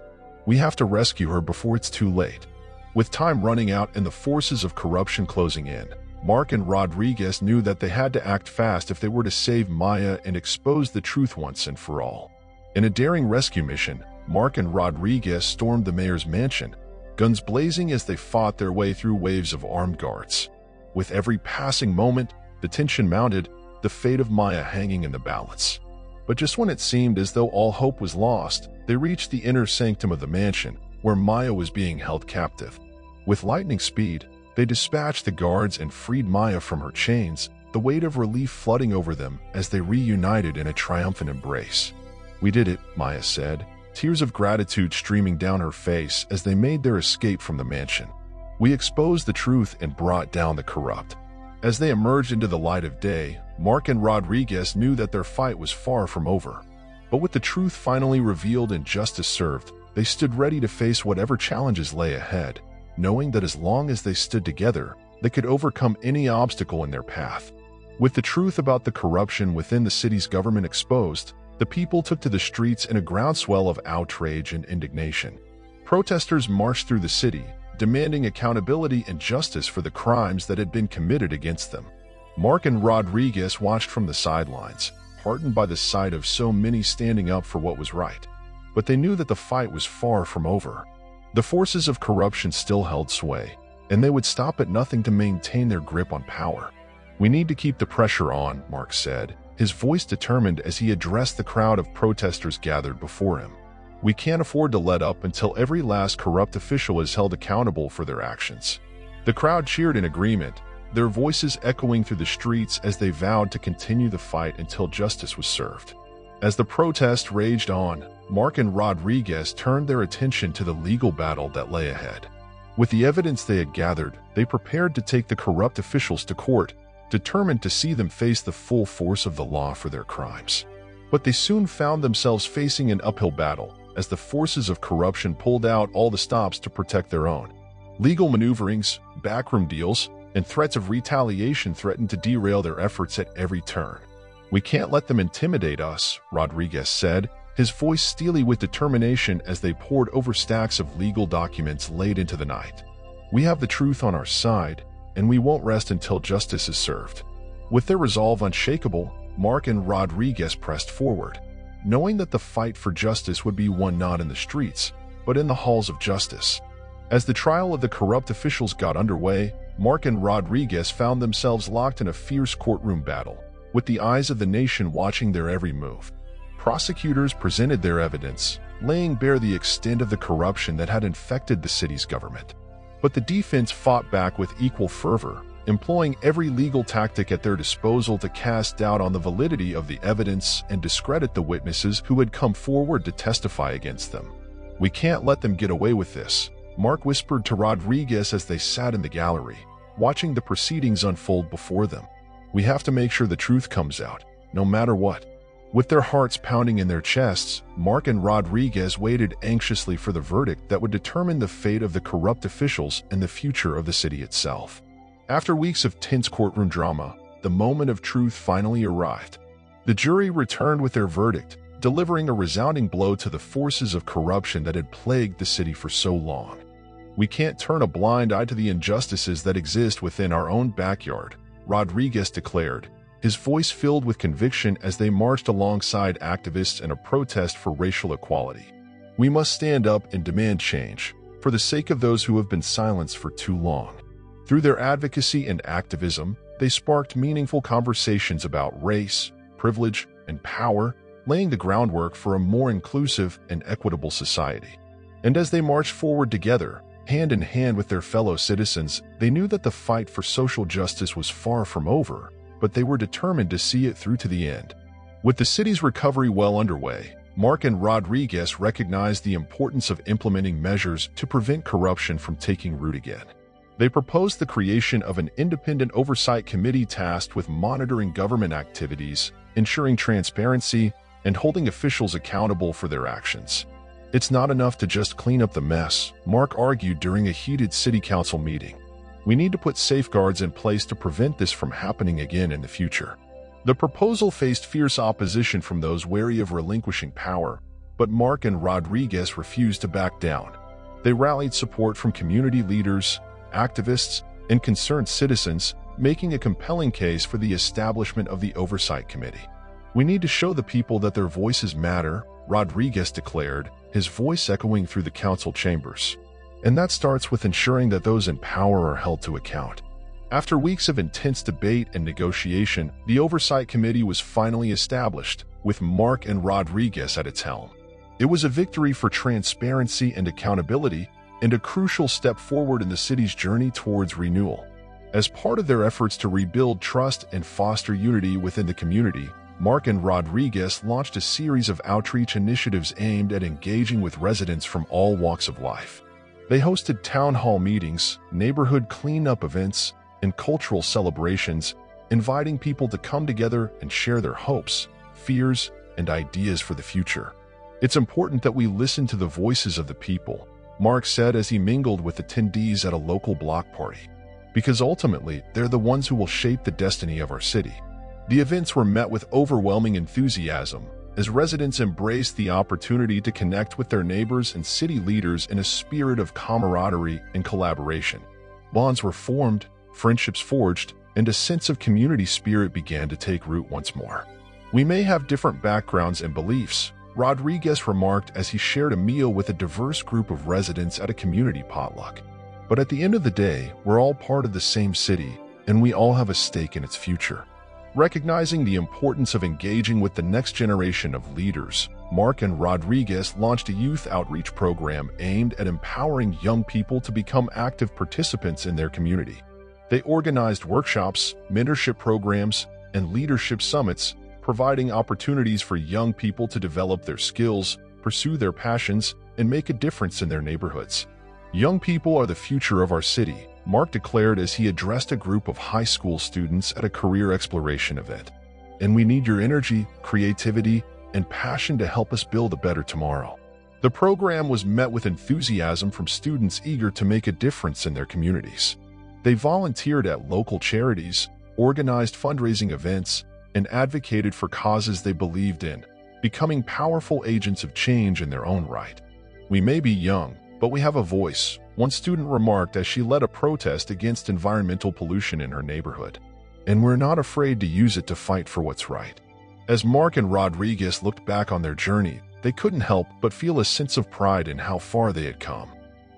A: "We have to rescue her before it's too late." With time running out and the forces of corruption closing in, Mark and Rodriguez knew that they had to act fast if they were to save Maya and expose the truth once and for all. In a daring rescue mission, Mark and Rodriguez stormed the mayor's mansion, guns blazing as they fought their way through waves of armed guards. With every passing moment, the tension mounted, the fate of Maya hanging in the balance. But just when it seemed as though all hope was lost, they reached the inner sanctum of the mansion, where Maya was being held captive. With lightning speed, they dispatched the guards and freed Maya from her chains, the weight of relief flooding over them as they reunited in a triumphant embrace. "We did it," Maya said, tears of gratitude streaming down her face as they made their escape from the mansion. "We exposed the truth and brought down the corrupt." As they emerged into the light of day, Mark and Rodriguez knew that their fight was far from over. But with the truth finally revealed and justice served, they stood ready to face whatever challenges lay ahead, knowing that as long as they stood together, they could overcome any obstacle in their path. With the truth about the corruption within the city's government exposed, the people took to the streets in a groundswell of outrage and indignation. Protesters marched through the city, demanding accountability and justice for the crimes that had been committed against them. Mark and Rodriguez watched from the sidelines, heartened by the sight of so many standing up for what was right. But they knew that the fight was far from over. The forces of corruption still held sway, and they would stop at nothing to maintain their grip on power. "We need to keep the pressure on," Mark said, his voice determined as he addressed the crowd of protesters gathered before him. "We can't afford to let up until every last corrupt official is held accountable for their actions." The crowd cheered in agreement, their voices echoing through the streets as they vowed to continue the fight until justice was served. As the protest raged on, Mark and Rodriguez turned their attention to the legal battle that lay ahead. With the evidence they had gathered, they prepared to take the corrupt officials to court, determined to see them face the full force of the law for their crimes. But they soon found themselves facing an uphill battle, as the forces of corruption pulled out all the stops to protect their own. Legal maneuverings, backroom deals, and threats of retaliation threatened to derail their efforts at every turn. "We can't let them intimidate us," Rodriguez said, his voice steely with determination as they pored over stacks of legal documents late into the night. "We have the truth on our side, and we won't rest until justice is served." With their resolve unshakable, Mark and Rodriguez pressed forward, knowing that the fight for justice would be won not in the streets, but in the halls of justice. As the trial of the corrupt officials got underway, Mark and Rodriguez found themselves locked in a fierce courtroom battle, with the eyes of the nation watching their every move. Prosecutors presented their evidence, laying bare the extent of the corruption that had infected the city's government. But the defense fought back with equal fervor, employing every legal tactic at their disposal to cast doubt on the validity of the evidence and discredit the witnesses who had come forward to testify against them. "We can't let them get away with this," Mark whispered to Rodriguez as they sat in the gallery, watching the proceedings unfold before them. "We have to make sure the truth comes out, no matter what." With their hearts pounding in their chests, Mark and Rodriguez waited anxiously for the verdict that would determine the fate of the corrupt officials and the future of the city itself. After weeks of tense courtroom drama, the moment of truth finally arrived. The jury returned with their verdict, delivering a resounding blow to the forces of corruption that had plagued the city for so long. "We can't turn a blind eye to the injustices that exist within our own backyard," Rodriguez declared, his voice filled with conviction as they marched alongside activists in a protest for racial equality. "We must stand up and demand change, for the sake of those who have been silenced for too long." Through their advocacy and activism, they sparked meaningful conversations about race, privilege, and power, laying the groundwork for a more inclusive and equitable society. And as they marched forward together, hand in hand with their fellow citizens, they knew that the fight for social justice was far from over, but they were determined to see it through to the end. With the city's recovery well underway, Mark and Rodriguez recognized the importance of implementing measures to prevent corruption from taking root again. They proposed the creation of an independent oversight committee tasked with monitoring government activities, ensuring transparency, and holding officials accountable for their actions. "It's not enough to just clean up the mess," Mark argued during a heated city council meeting. "We need to put safeguards in place to prevent this from happening again in the future." The proposal faced fierce opposition from those wary of relinquishing power, but Mark and Rodriguez refused to back down. They rallied support from community leaders, activists, and concerned citizens, making a compelling case for the establishment of the Oversight Committee. "We need to show the people that their voices matter," Rodriguez declared, his voice echoing through the council chambers. "And that starts with ensuring that those in power are held to account." After weeks of intense debate and negotiation, the Oversight Committee was finally established, with Mark and Rodriguez at its helm. It was a victory for transparency and accountability, and a crucial step forward in the city's journey towards renewal. As part of their efforts to rebuild trust and foster unity within the community, Mark and Rodriguez launched a series of outreach initiatives aimed at engaging with residents from all walks of life. They hosted town hall meetings, neighborhood cleanup events, and cultural celebrations, inviting people to come together and share their hopes, fears, and ideas for the future. "It's important that we listen to the voices of the people," Mark said as he mingled with attendees at a local block party, "because ultimately they're the ones who will shape the destiny of our city." The events were met with overwhelming enthusiasm, as residents embraced the opportunity to connect with their neighbors and city leaders in a spirit of camaraderie and collaboration. Bonds were formed, friendships forged, and a sense of community spirit began to take root once more. "We may have different backgrounds and beliefs," Rodriguez remarked as he shared a meal with a diverse group of residents at a community potluck. "But at the end of the day, we're all part of the same city, and we all have a stake in its future." Recognizing the importance of engaging with the next generation of leaders, Mark and Rodriguez launched a youth outreach program aimed at empowering young people to become active participants in their community. They organized workshops, mentorship programs, and leadership summits, providing opportunities for young people to develop their skills, pursue their passions, and make a difference in their neighborhoods. "Young people are the future of our city," Mark declared as he addressed a group of high school students at a career exploration event. "And we need your energy, creativity, and passion to help us build a better tomorrow." The program was met with enthusiasm from students eager to make a difference in their communities. They volunteered at local charities, organized fundraising events, and advocated for causes they believed in, becoming powerful agents of change in their own right. "We may be young, but we have a voice," one student remarked as she led a protest against environmental pollution in her neighborhood. "And we're not afraid to use it to fight for what's right." As Mark and Rodriguez looked back on their journey, they couldn't help but feel a sense of pride in how far they had come.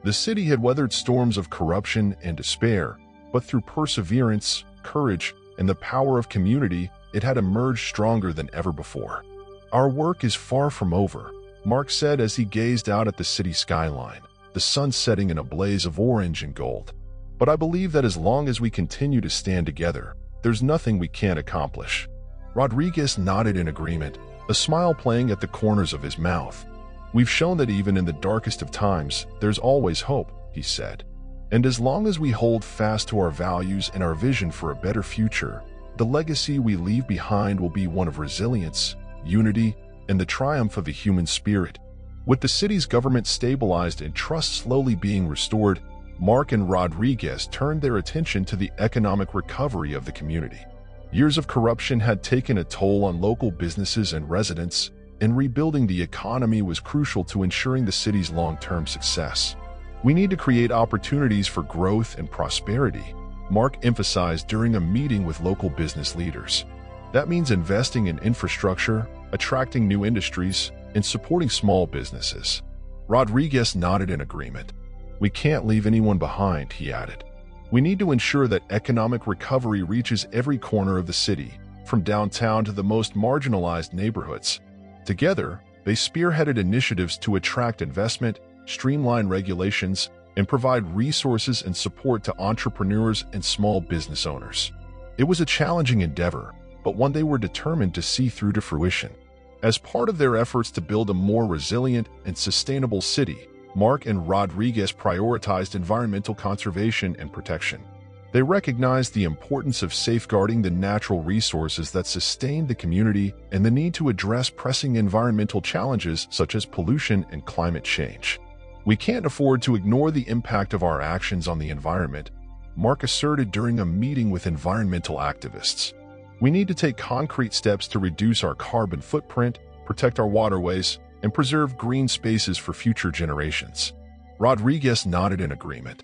A: The city had weathered storms of corruption and despair, but through perseverance, courage, and the power of community, it had emerged stronger than ever before. "Our work is far from over," Mark said as he gazed out at the city skyline, the sun setting in a blaze of orange and gold. But I believe that as long as we continue to stand together, there's nothing we can't accomplish." Rodriguez nodded in agreement, a smile playing at the corners of his mouth. "We've shown that even in the darkest of times, there's always hope," he said. "And as long as we hold fast to our values and our vision for a better future, the legacy we leave behind will be one of resilience, unity, and the triumph of the human spirit." With the city's government stabilized and trust slowly being restored, Mark and Rodriguez turned their attention to the economic recovery of the community. Years of corruption had taken a toll on local businesses and residents, and rebuilding the economy was crucial to ensuring the city's long-term success. "We need to create opportunities for growth and prosperity," Mark emphasized during a meeting with local business leaders. "That means investing in infrastructure, attracting new industries, and supporting small businesses." Rodriguez nodded in agreement. "We can't leave anyone behind," he added. "We need to ensure that economic recovery reaches every corner of the city, from downtown to the most marginalized neighborhoods." Together, they spearheaded initiatives to attract investment, streamline regulations, and provide resources and support to entrepreneurs and small business owners. It was a challenging endeavor, but one they were determined to see through to fruition. As part of their efforts to build a more resilient and sustainable city, Mark and Rodriguez prioritized environmental conservation and protection. They recognized the importance of safeguarding the natural resources that sustain the community and the need to address pressing environmental challenges such as pollution and climate change. "We can't afford to ignore the impact of our actions on the environment," Mark asserted during a meeting with environmental activists. "We need to take concrete steps to reduce our carbon footprint, protect our waterways, and preserve green spaces for future generations." Rodriguez nodded in agreement.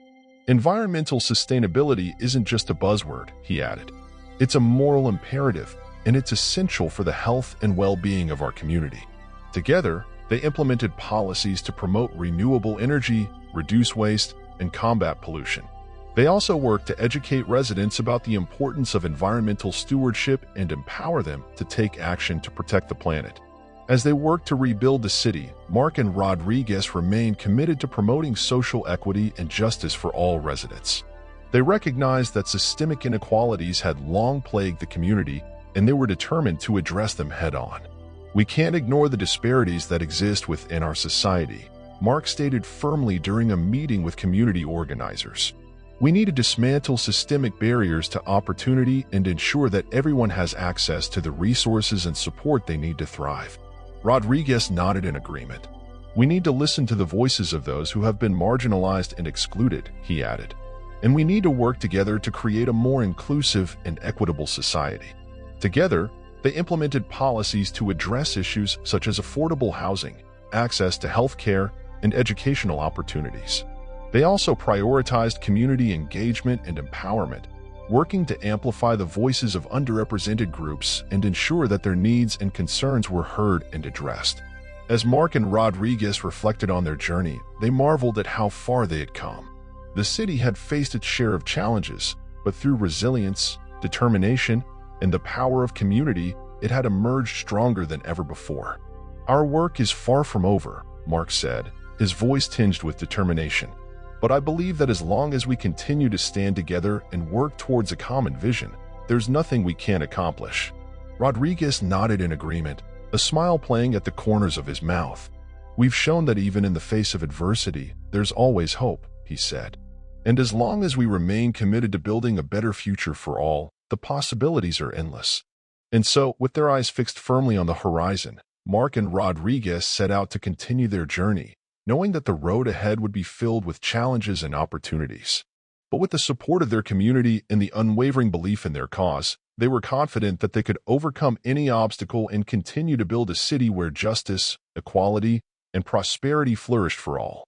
A: "Environmental sustainability isn't just a buzzword," he added. "It's a moral imperative, and it's essential for the health and well-being of our community." Together, they implemented policies to promote renewable energy, reduce waste, and combat pollution. They also worked to educate residents about the importance of environmental stewardship and empower them to take action to protect the planet. As they worked to rebuild the city, Mark and Rodriguez remained committed to promoting social equity and justice for all residents. They recognized that systemic inequalities had long plagued the community, and they were determined to address them head-on. "We can't ignore the disparities that exist within our society," Mark stated firmly during a meeting with community organizers. "We need to dismantle systemic barriers to opportunity and ensure that everyone has access to the resources and support they need to thrive." Rodriguez nodded in agreement. "We need to listen to the voices of those who have been marginalized and excluded," he added. "And we need to work together to create a more inclusive and equitable society." Together, they implemented policies to address issues such as affordable housing, access to health care, and educational opportunities. They also prioritized community engagement and empowerment, working to amplify the voices of underrepresented groups and ensure that their needs and concerns were heard and addressed. As Mark and Rodriguez reflected on their journey, they marveled at how far they had come. The city had faced its share of challenges, but through resilience, determination, and the power of community, it had emerged stronger than ever before. "Our work is far from over," Mark said, his voice tinged with determination. "But I believe that as long as we continue to stand together and work towards a common vision, there's nothing we can't accomplish." Rodriguez nodded in agreement, a smile playing at the corners of his mouth. "We've shown that even in the face of adversity, there's always hope," he said. "And as long as we remain committed to building a better future for all, the possibilities are endless." And so, with their eyes fixed firmly on the horizon, Mark and Rodriguez set out to continue their journey, knowing that the road ahead would be filled with challenges and opportunities. But with the support of their community and the unwavering belief in their cause, they were confident that they could overcome any obstacle and continue to build a city where justice, equality, and prosperity flourished for all.